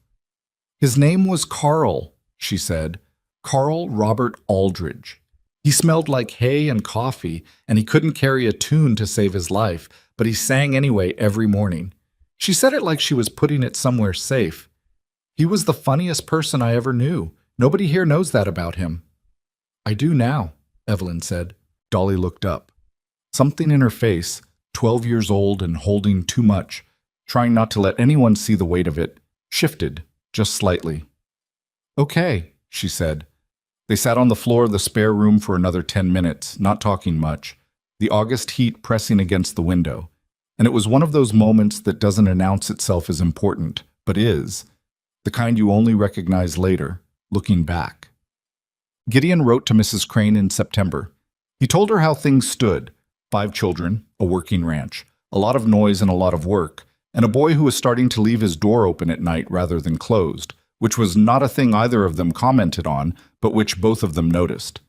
His name was Carl, she said. Carl Robert Aldridge. He smelled like hay and coffee, and he couldn't carry a tune to save his life, but he sang anyway every morning. She said it like she was putting it somewhere safe. He was the funniest person I ever knew. Nobody here knows that about him. I do now, Evelyn said. Dolly looked up. Something in her face, 12 years old and holding too much, trying not to let anyone see the weight of it, shifted just slightly. Okay, she said. They sat on the floor of the spare room for another 10 minutes, not talking much, the August heat pressing against the window. And it was one of those moments that doesn't announce itself as important, but is, the kind you only recognize later, looking back. Gideon wrote to Mrs. Crane in September. He told her how things stood: 5 children, a working ranch, a lot of noise and a lot of work, and a boy who was starting to leave his door open at night rather than closed, which was not a thing either of them commented on, but which both of them noticed.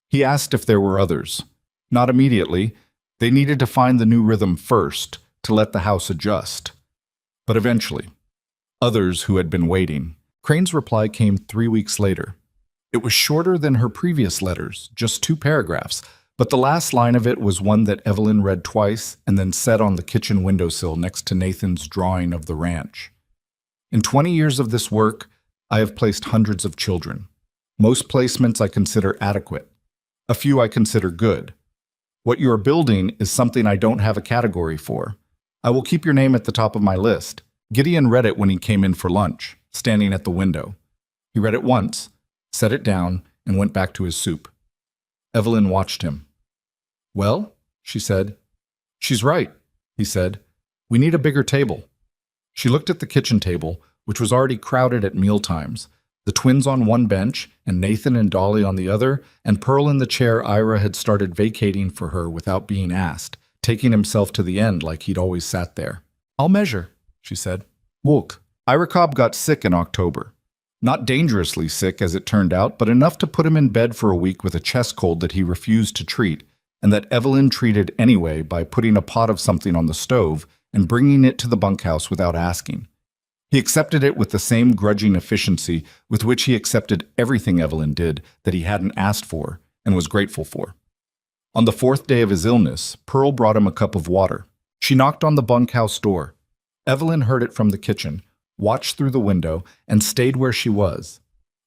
He asked if there were others. Not immediately. They needed to find the new rhythm first, to let the house adjust. But eventually. Others who had been waiting. Crane's reply came 3 weeks later. It was shorter than her previous letters, just 2 paragraphs, but the last line of it was one that Evelyn read twice and then set on the kitchen windowsill next to Nathan's drawing of the ranch. In 20 years of this work, I have placed hundreds of children. Most placements I consider adequate. A few I consider good. What you are building is something I don't have a category for. I will keep your name at the top of my list. Gideon read it when he came in for lunch, standing at the window. He read it once, set it down, and went back to his soup. Evelyn watched him. Well, she said. She's right, he said. We need a bigger table. She looked at the kitchen table, which was already crowded at mealtimes, the twins on one bench and Nathan and Dolly on the other, and Pearl in the chair Ira had started vacating for her without being asked, taking himself to the end like he'd always sat there. I'll measure, she said. Look, Ira Cobb got sick in October. Not dangerously sick, as it turned out, but enough to put him in bed for a week with a chest cold that he refused to treat, and that Evelyn treated anyway by putting a pot of something on the stove and bringing it to the bunkhouse without asking. He accepted it with the same grudging efficiency with which he accepted everything Evelyn did that he hadn't asked for and was grateful for. On the 4th day of his illness, Pearl brought him a cup of water. She knocked on the bunkhouse door. Evelyn heard it from the kitchen, watched through the window, and stayed where she was.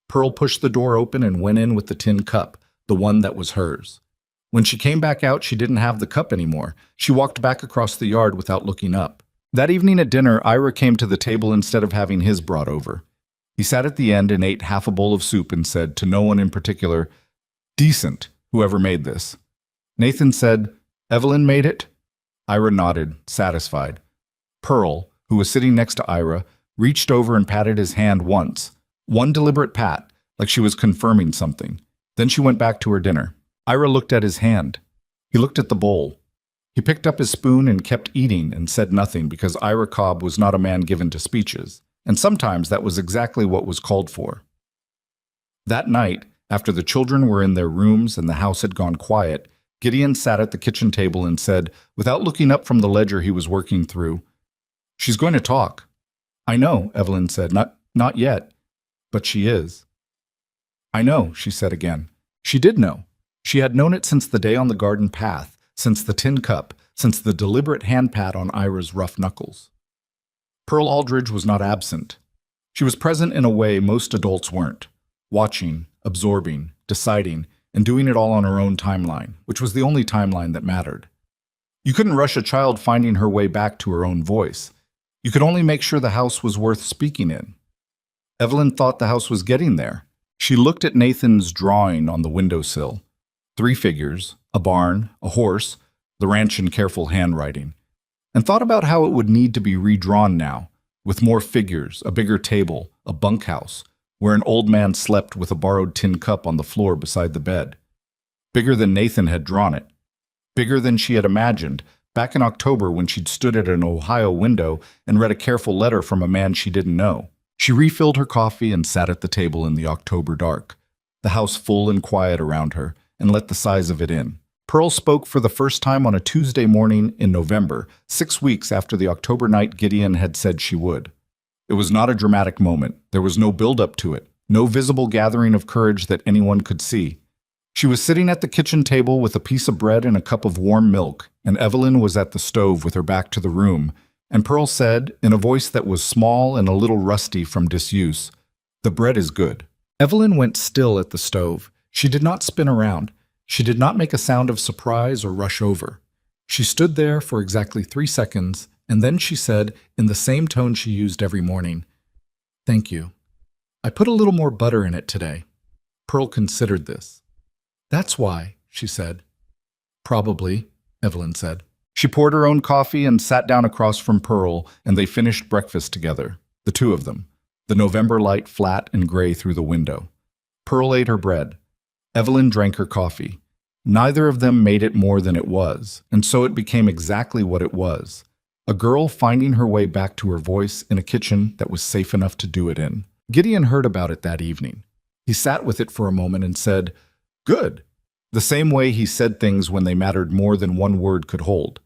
Pearl pushed the door open and went in with the tin cup, the one that was hers. When she came back out, she didn't have the cup anymore. She walked back across the yard without looking up. That evening at dinner, Ira came to the table instead of having his brought over. He sat at the end and ate half a bowl of soup and said to no one in particular, "Decent, whoever made this." Nathan said, "Evelyn made it?" Ira nodded, satisfied. Pearl, who was sitting next to Ira, reached over and patted his hand once, one deliberate pat, like she was confirming something. Then she went back to her dinner. Ira looked at his hand. He looked at the bowl. He picked up his spoon and kept eating and said nothing because Ira Cobb was not a man given to speeches, and sometimes that was exactly what was called for. That night, after the children were in their rooms and the house had gone quiet, Gideon sat at the kitchen table and said, without looking up from the ledger he was working through, "She's going to talk." "I know," Evelyn said. Not yet. But she is." "I know," she said again. She did know. She had known it since the day on the garden path, since the tin cup, since the deliberate hand pat on Ira's rough knuckles. Pearl Aldridge was not absent. She was present in a way most adults weren't, watching, absorbing, deciding, and doing it all on her own timeline, which was the only timeline that mattered. You couldn't rush a child finding her way back to her own voice. You could only make sure the house was worth speaking in. Evelyn thought the house was getting there. She looked at Nathan's drawing on the windowsill. 3 figures, a barn, a horse, the ranch in careful handwriting, and thought about how it would need to be redrawn now, with more figures, a bigger table, a bunkhouse, where an old man slept with a borrowed tin cup on the floor beside the bed. Bigger than Nathan had drawn it. Bigger than she had imagined, back in October when she'd stood at an Ohio window and read a careful letter from a man she didn't know. She refilled her coffee and sat at the table in the October dark, the house full and quiet around her, and let the size of it in. Pearl spoke for the first time on a Tuesday morning in November, 6 weeks after the October night Gideon had said she would. It was not a dramatic moment. There was no build-up to it, no visible gathering of courage that anyone could see. She was sitting at the kitchen table with a piece of bread and a cup of warm milk, and Evelyn was at the stove with her back to the room, and Pearl said, in a voice that was small and a little rusty from disuse, "The bread is good." Evelyn went still at the stove. She did not spin around. She did not make a sound of surprise or rush over. She stood there for exactly 3 seconds, and then she said, in the same tone she used every morning, "Thank you. I put a little more butter in it today." Pearl considered this. "That's why," she said. "Probably," Evelyn said. She poured her own coffee and sat down across from Pearl, and they finished breakfast together, the two of them, the November light flat and gray through the window. Pearl ate her bread. Evelyn drank her coffee. Neither of them made it more than it was, and so it became exactly what it was. A girl finding her way back to her voice in a kitchen that was safe enough to do it in. Gideon heard about it that evening. He sat with it for a moment and said, "Good," the same way he said things when they mattered more than one word could hold.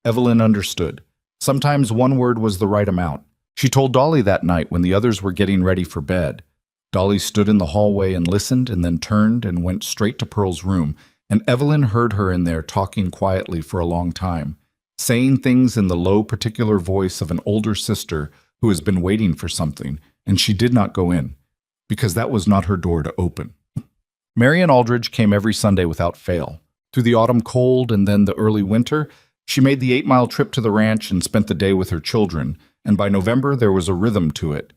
Evelyn understood. Sometimes one word was the right amount. She told Dolly that night when the others were getting ready for bed. Dolly stood in the hallway and listened and then turned and went straight to Pearl's room, and Evelyn heard her in there talking quietly for a long time, saying things in the low, particular voice of an older sister who has been waiting for something, and she did not go in, because that was not her door to open. Marian Aldridge came every Sunday without fail. Through the autumn cold and then the early winter, she made the 8-mile trip to the ranch and spent the day with her children, and by November there was a rhythm to it.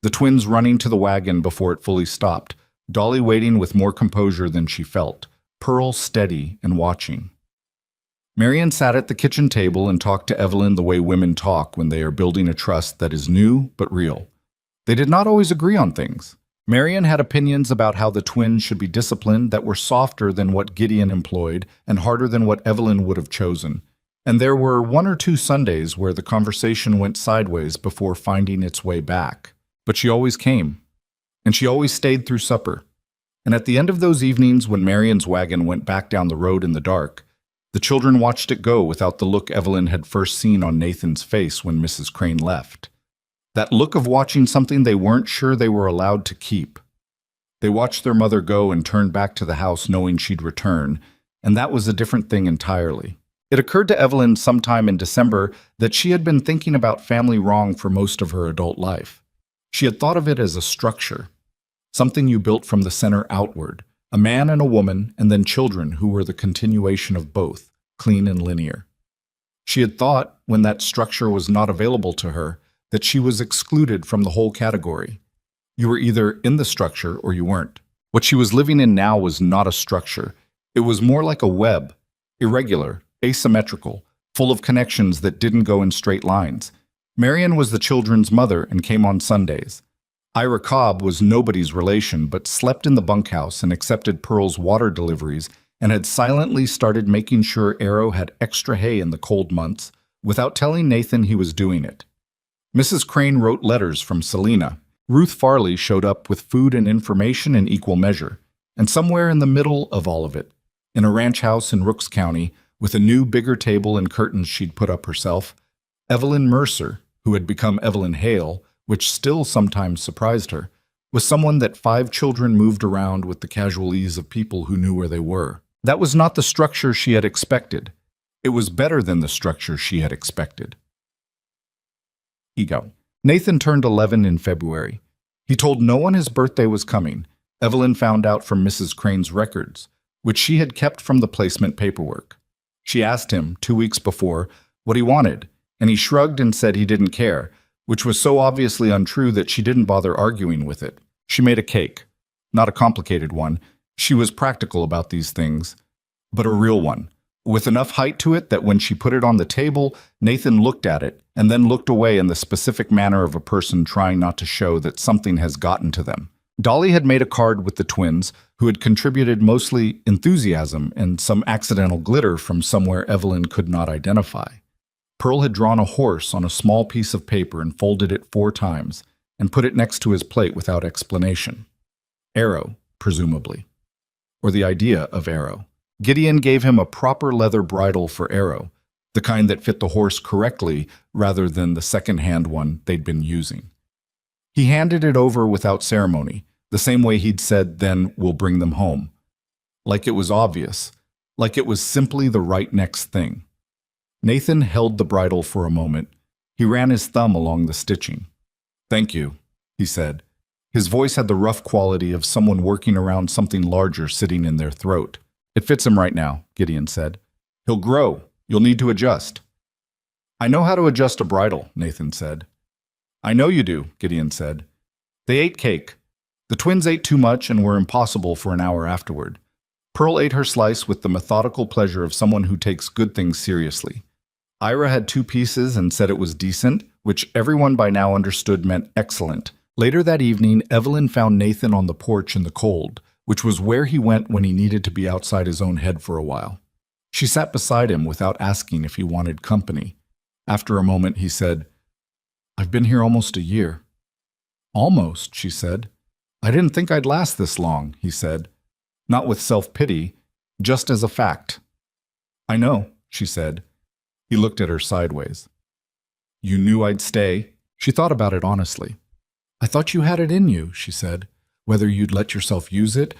The twins running to the wagon before it fully stopped, Dolly waiting with more composure than she felt, Pearl steady and watching. Marian sat at the kitchen table and talked to Evelyn the way women talk when they are building a trust that is new but real. They did not always agree on things. Marian had opinions about how the twins should be disciplined that were softer than what Gideon employed and harder than what Evelyn would have chosen. And there were 1 or 2 Sundays where the conversation went sideways before finding its way back. But she always came. And she always stayed through supper. And at the end of those evenings when Marian's wagon went back down the road in the dark, the children watched it go without the look Evelyn had first seen on Nathan's face when Mrs. Crane left. That look of watching something they weren't sure they were allowed to keep. They watched their mother go and turn back to the house knowing she'd return, and that was a different thing entirely. It occurred to Evelyn sometime in December that she had been thinking about family wrong for most of her adult life. She had thought of it as a structure, something you built from the center outward, a man and a woman, and then children who were the continuation of both, clean and linear. She had thought, when that structure was not available to her, that she was excluded from the whole category. You were either in the structure or you weren't. What she was living in now was not a structure. It was more like a web, irregular, asymmetrical, full of connections that didn't go in straight lines. Marian was the children's mother and came on Sundays. Ira Cobb was nobody's relation but slept in the bunkhouse and accepted Pearl's water deliveries and had silently started making sure Arrow had extra hay in the cold months without telling Nathan he was doing it. Mrs. Crane wrote letters from Selena. Ruth Farley showed up with food and information in equal measure. And somewhere in the middle of all of it, in a ranch house in Rooks County, with a new, bigger table and curtains she'd put up herself, Evelyn Mercer, who had become Evelyn Hale, which still sometimes surprised her, was someone that 5 children moved around with the casual ease of people who knew where they were. That was not the structure she had expected. It was better than the structure she had expected. Ego. Nathan turned 11 in February. He told no one his birthday was coming. Evelyn found out from Mrs. Crane's records, which she had kept from the placement paperwork. She asked him, 2 weeks before, what he wanted, and he shrugged and said he didn't care, which was so obviously untrue that she didn't bother arguing with it. She made a cake. Not a complicated one. She was practical about these things, but a real one, with enough height to it that when she put it on the table, Nathan looked at it and then looked away in the specific manner of a person trying not to show that something has gotten to them. Dolly had made a card with the twins, who had contributed mostly enthusiasm and some accidental glitter from somewhere Evelyn could not identify. Pearl had drawn a horse on a small piece of paper and folded it 4 times, and put it next to his plate without explanation. Arrow, presumably. Or the idea of Arrow. Gideon gave him a proper leather bridle for Arrow, the kind that fit the horse correctly rather than the second-hand one they'd been using. He handed it over without ceremony, the same way he'd said, then we'll bring them home. Like it was obvious, like it was simply the right next thing. Nathan held the bridle for a moment. He ran his thumb along the stitching. Thank you, he said. His voice had the rough quality of someone working around something larger sitting in their throat. It fits him right now, Gideon said. He'll grow. You'll need to adjust. I know how to adjust a bridle, Nathan said. I know you do, Gideon said. They ate cake. The twins ate too much and were impossible for an hour afterward. Pearl ate her slice with the methodical pleasure of someone who takes good things seriously. Ira had 2 pieces and said it was decent, which everyone by now understood meant excellent. Later that evening, Evelyn found Nathan on the porch in the cold, which was where he went when he needed to be outside his own head for a while. She sat beside him without asking if he wanted company. After a moment, he said, I've been here almost a year. Almost, she said. I didn't think I'd last this long, he said. Not with self-pity, just as a fact. I know, she said. He looked at her sideways. You knew I'd stay? She thought about it honestly. I thought you had it in you, she said. Whether you'd let yourself use it,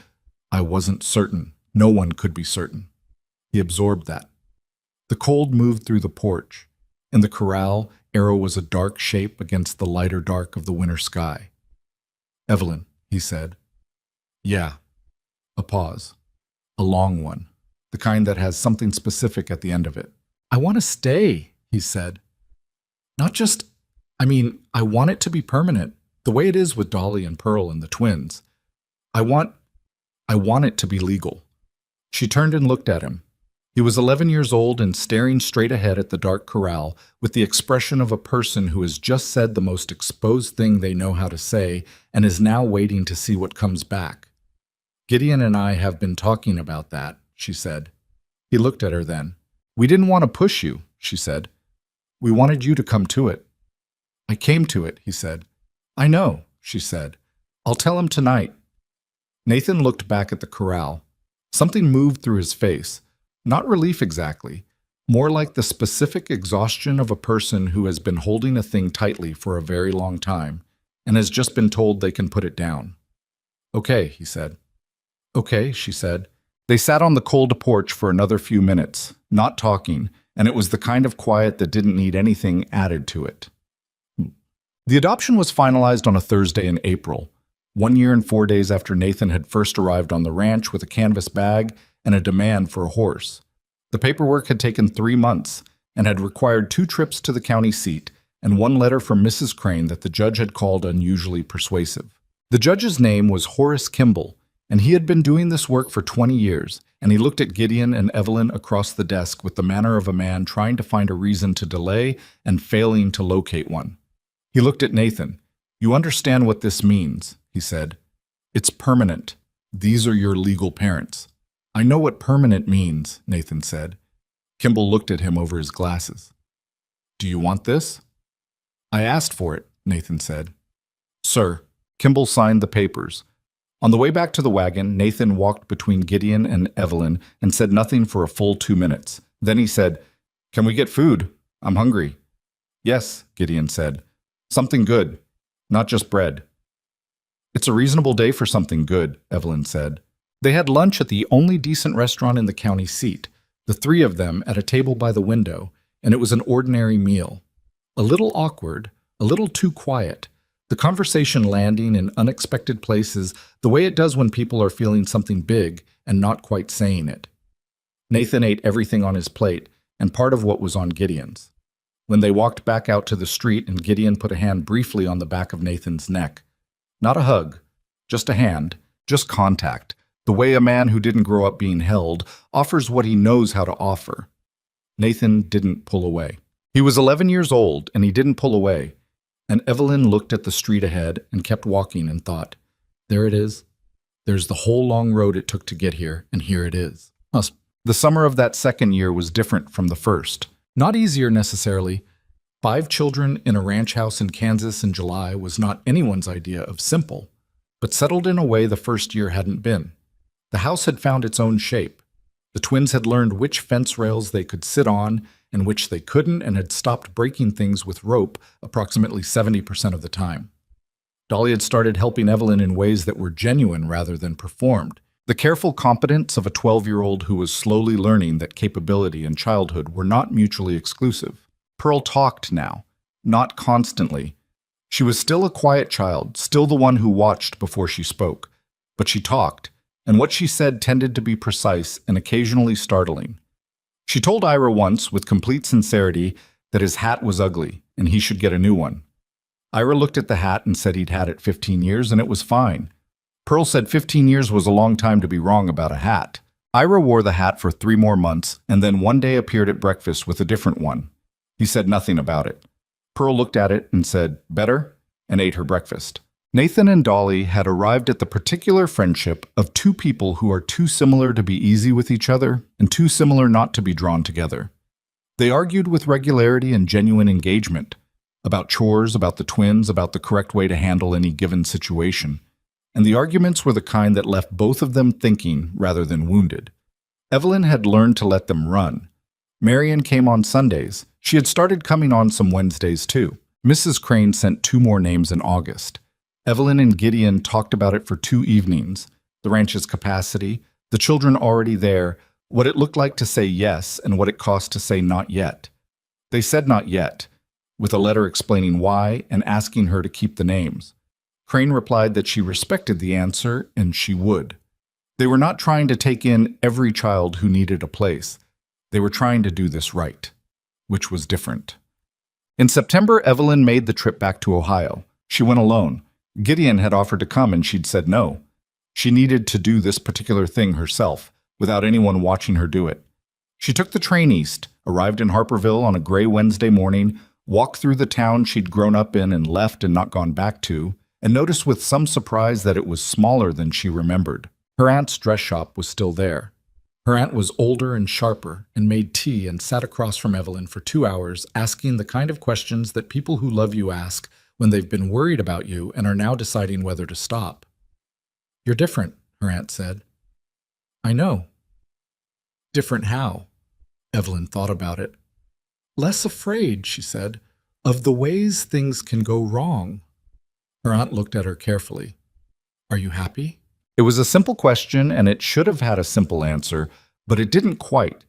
I wasn't certain. No one could be certain. He absorbed that. The cold moved through the porch. In the corral, Arrow was a dark shape against the lighter dark of the winter sky. Evelyn, he said. Yeah. A pause. A long one. The kind that has something specific at the end of it. I want to stay, he said. Not just, I want it to be permanent, the way it is with Dolly and Pearl and the twins. I want it to be legal. She turned and looked at him. He was 11 years old and staring straight ahead at the dark corral with the expression of a person who has just said the most exposed thing they know how to say and is now waiting to see what comes back. Gideon and I have been talking about that, she said. He looked at her then. We didn't want to push you, she said. We wanted you to come to it. I came to it, he said. I know, she said. I'll tell him tonight. Nathan looked back at the corral. Something moved through his face. Not relief exactly, more like the specific exhaustion of a person who has been holding a thing tightly for a very long time and has just been told they can put it down. Okay, he said. Okay, she said. They sat on the cold porch for another few minutes, not talking, and it was the kind of quiet that didn't need anything added to it. The adoption was finalized on a Thursday in April, 1 year and 4 days after Nathan had first arrived on the ranch with a canvas bag and a demand for a horse. The paperwork had taken 3 months and had required 2 trips to the county seat and 1 letter from Mrs. Crane that the judge had called unusually persuasive. The judge's name was Horace Kimball, and he had been doing this work for 20 years, and he looked at Gideon and Evelyn across the desk with the manner of a man trying to find a reason to delay and failing to locate one. He looked at Nathan. You understand what this means, he said. It's permanent. These are your legal parents. I know what permanent means, Nathan said. Kimball looked at him over his glasses. Do you want this? I asked for it, Nathan said. Sir, Kimball signed the papers. On the way back to the wagon, Nathan walked between Gideon and Evelyn and said nothing for a full 2 minutes. Then he said, Can we get food? I'm hungry. Yes, Gideon said. Something good, not just bread. It's a reasonable day for something good, Evelyn said. They had lunch at the only decent restaurant in the county seat, the three of them at a table by the window, and it was an ordinary meal. A little awkward, a little too quiet, the conversation landing in unexpected places the way it does when people are feeling something big and not quite saying it. Nathan ate everything on his plate and part of what was on Gideon's. When they walked back out to the street and Gideon put a hand briefly on the back of Nathan's neck. Not a hug, just a hand, just contact, the way a man who didn't grow up being held offers what he knows how to offer. Nathan didn't pull away. He was 11 years old and he didn't pull away. And Evelyn looked at the street ahead and kept walking and thought, there it is. There's the whole long road it took to get here, and here it is. The summer of that second year was different from the first. Not easier necessarily. 5 children in a ranch house in Kansas in July was not anyone's idea of simple, but settled in a way the first year hadn't been. The house had found its own shape. The twins had learned which fence rails they could sit on and which they couldn't, and had stopped breaking things with rope approximately 70% of the time. Dolly had started helping Evelyn in ways that were genuine rather than performed. The careful competence of a 12-year-old who was slowly learning that capability and childhood were not mutually exclusive. Pearl talked now, not constantly. She was still a quiet child, still the one who watched before she spoke. But she talked, and what she said tended to be precise and occasionally startling. She told Ira once, with complete sincerity, that his hat was ugly and he should get a new one. Ira looked at the hat and said he'd had it 15 years and it was fine. Pearl said 15 years was a long time to be wrong about a hat. Ira wore the hat for 3 more months and then one day appeared at breakfast with a different one. He said nothing about it. Pearl looked at it and said, better, and ate her breakfast. Nathan and Dolly had arrived at the particular friendship of 2 people who are too similar to be easy with each other and too similar not to be drawn together. They argued with regularity and genuine engagement about chores, about the twins, about the correct way to handle any given situation. And the arguments were the kind that left both of them thinking rather than wounded. Evelyn had learned to let them run. Marion came on Sundays. She had started coming on some Wednesdays too. Mrs. Crane sent 2 more names in August. Evelyn and Gideon talked about it for 2 evenings, the ranch's capacity, the children already there, what it looked like to say yes, and what it cost to say not yet. They said not yet, with a letter explaining why and asking her to keep the names. Crane replied that she respected the answer and she would. They were not trying to take in every child who needed a place. They were trying to do this right, which was different. In September, Evelyn made the trip back to Ohio. She went alone. Gideon had offered to come and she'd said no. She needed to do this particular thing herself, without anyone watching her do it. She took the train east, arrived in Harperville on a gray Wednesday morning, walked through the town she'd grown up in and left and not gone back to, and noticed with some surprise that it was smaller than she remembered. Her aunt's dress shop was still there. Her aunt was older and sharper and made tea and sat across from Evelyn for 2 hours asking the kind of questions that people who love you ask when they've been worried about you and are now deciding whether to stop. You're different, her aunt said. I know. Different how? Evelyn thought about it. Less afraid, she said, of the ways things can go wrong. Her aunt looked at her carefully. Are you happy? It was a simple question, and it should have had a simple answer, but it didn't quite,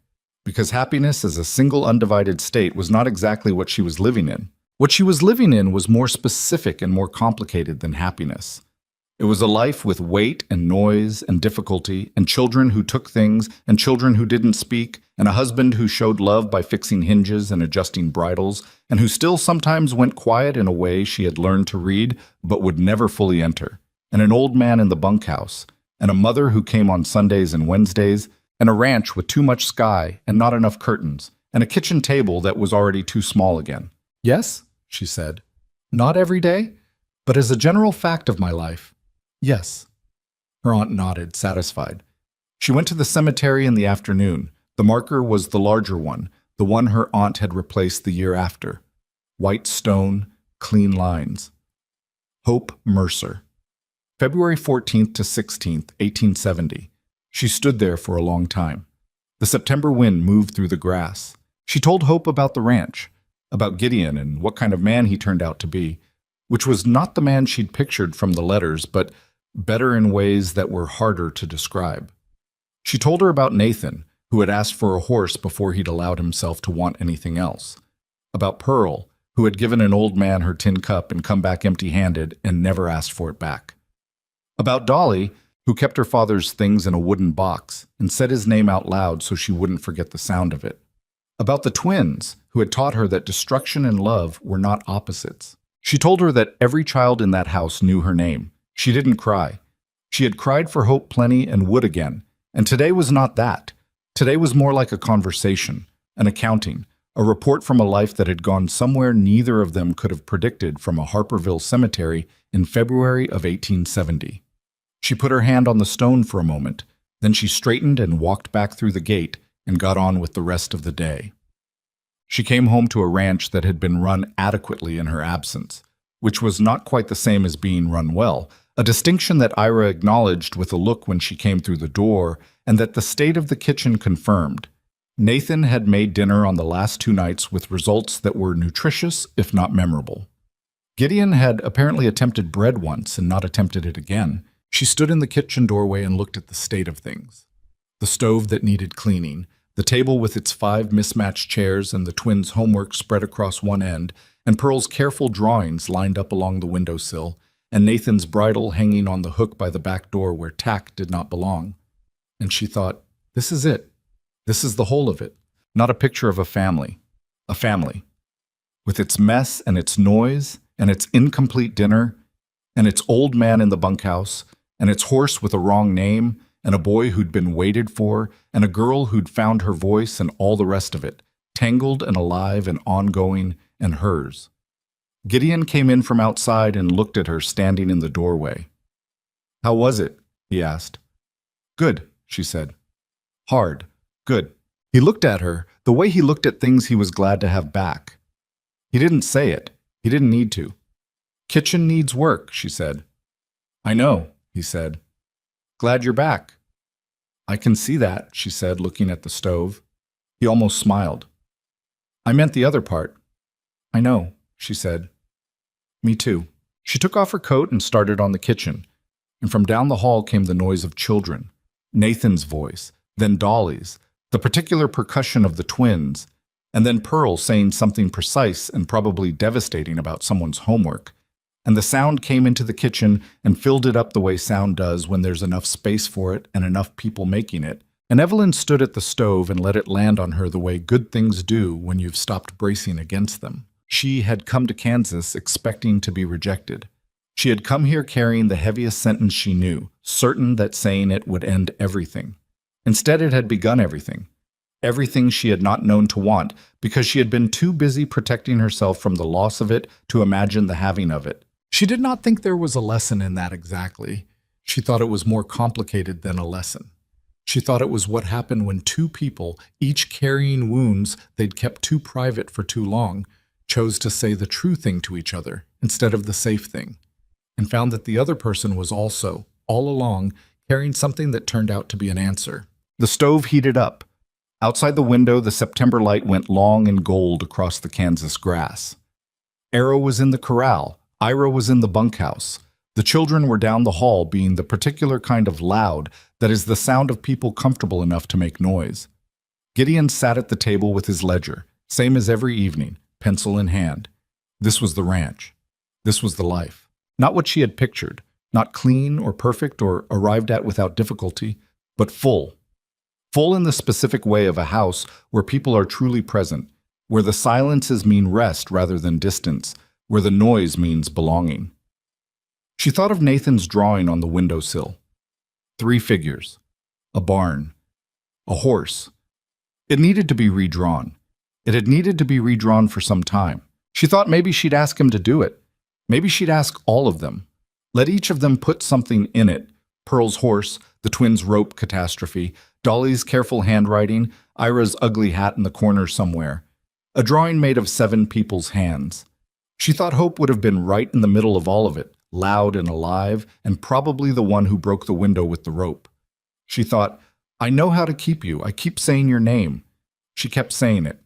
because happiness as a single undivided state was not exactly what she was living in. What she was living in was more specific and more complicated than happiness. It was a life with weight and noise and difficulty, and children who took things, and children who didn't speak, and a husband who showed love by fixing hinges and adjusting bridles, and who still sometimes went quiet in a way she had learned to read but would never fully enter, and an old man in the bunkhouse, and a mother who came on Sundays and Wednesdays, and a ranch with too much sky and not enough curtains, and a kitchen table that was already too small again. Yes, she said. Not every day, but as a general fact of my life. Yes. Her aunt nodded, satisfied. She went to the cemetery in the afternoon. The marker was the larger one, the one her aunt had replaced the year after. White stone, clean lines. Hope Mercer. February 14th to 16th, 1870. She stood there for a long time. The September wind moved through the grass. She told Hope about the ranch, about Gideon and what kind of man he turned out to be, which was not the man she'd pictured from the letters, but better in ways that were harder to describe. She told her about Nathan, who had asked for a horse before he'd allowed himself to want anything else. About Pearl, who had given an old man her tin cup and come back empty-handed and never asked for it back. About Dolly, who kept her father's things in a wooden box and said his name out loud so she wouldn't forget the sound of it. About the twins, who had taught her that destruction and love were not opposites. She told her that every child in that house knew her name. She didn't cry. She had cried for hope plenty and would again. And today was not that. Today was more like a conversation, an accounting, a report from a life that had gone somewhere neither of them could have predicted from a Harperville cemetery in February of 1870. She put her hand on the stone for a moment, then she straightened and walked back through the gate and got on with the rest of the day. She came home to a ranch that had been run adequately in her absence, which was not quite the same as being run well, a distinction that Ira acknowledged with a look when she came through the door, and that the state of the kitchen confirmed. Nathan had made dinner on the last 2 nights with results that were nutritious, if not memorable. Gideon had apparently attempted bread once and not attempted it again. She stood in the kitchen doorway and looked at the state of things. The stove that needed cleaning, the table with its 5 mismatched chairs and the twins' homework spread across one end, and Pearl's careful drawings lined up along the windowsill, and Nathan's bridle hanging on the hook by the back door where tack did not belong. And she thought, this is it. This is the whole of it. Not a picture of a family. A family. With its mess and its noise and its incomplete dinner and its old man in the bunkhouse and its horse with a wrong name and a boy who'd been waited for and a girl who'd found her voice and all the rest of it, tangled and alive and ongoing and hers. Gideon came in from outside and looked at her standing in the doorway. How was it? He asked. Good, she said. Hard. Good. He looked at her, the way he looked at things he was glad to have back. He didn't say it. He didn't need to. Kitchen needs work, she said. I know, he said. Glad you're back. I can see that, she said, looking at the stove. He almost smiled. I meant the other part. I know, she said. Me too. She took off her coat and started on the kitchen, and from down the hall came the noise of children, Nathan's voice, then Dolly's, the particular percussion of the twins, and then Pearl saying something precise and probably devastating about someone's homework. And the sound came into the kitchen and filled it up the way sound does when there's enough space for it and enough people making it. And Evelyn stood at the stove and let it land on her the way good things do when you've stopped bracing against them. She had come to Kansas expecting to be rejected. She had come here carrying the heaviest sentence she knew, certain that saying it would end everything. Instead, it had begun everything. Everything she had not known to want, because she had been too busy protecting herself from the loss of it to imagine the having of it. She did not think there was a lesson in that exactly. She thought it was more complicated than a lesson. She thought it was what happened when 2 people, each carrying wounds they'd kept too private for too long, chose to say the true thing to each other instead of the safe thing, and found that the other person was also, all along, carrying something that turned out to be an answer. The stove heated up. Outside the window, the September light went long and gold across the Kansas grass. Arrow was in the corral. Ira was in the bunkhouse. The children were down the hall, being the particular kind of loud that is the sound of people comfortable enough to make noise. Gideon sat at the table with his ledger, same as every evening, pencil in hand. This was the ranch. This was the life. Not what she had pictured, not clean or perfect or arrived at without difficulty, but full. Full in the specific way of a house where people are truly present, where the silences mean rest rather than distance, where the noise means belonging. She thought of Nathan's drawing on the windowsill. 3 figures. A barn. A horse. It needed to be redrawn. It had needed to be redrawn for some time. She thought maybe she'd ask him to do it. Maybe she'd ask all of them. Let each of them put something in it. Pearl's horse, the twins' rope catastrophe, Dolly's careful handwriting, Ira's ugly hat in the corner somewhere. A drawing made of 7 people's hands. She thought Hope would have been right in the middle of all of it, loud and alive, and probably the one who broke the window with the rope. She thought, I know how to keep you. I keep saying your name. She kept saying it.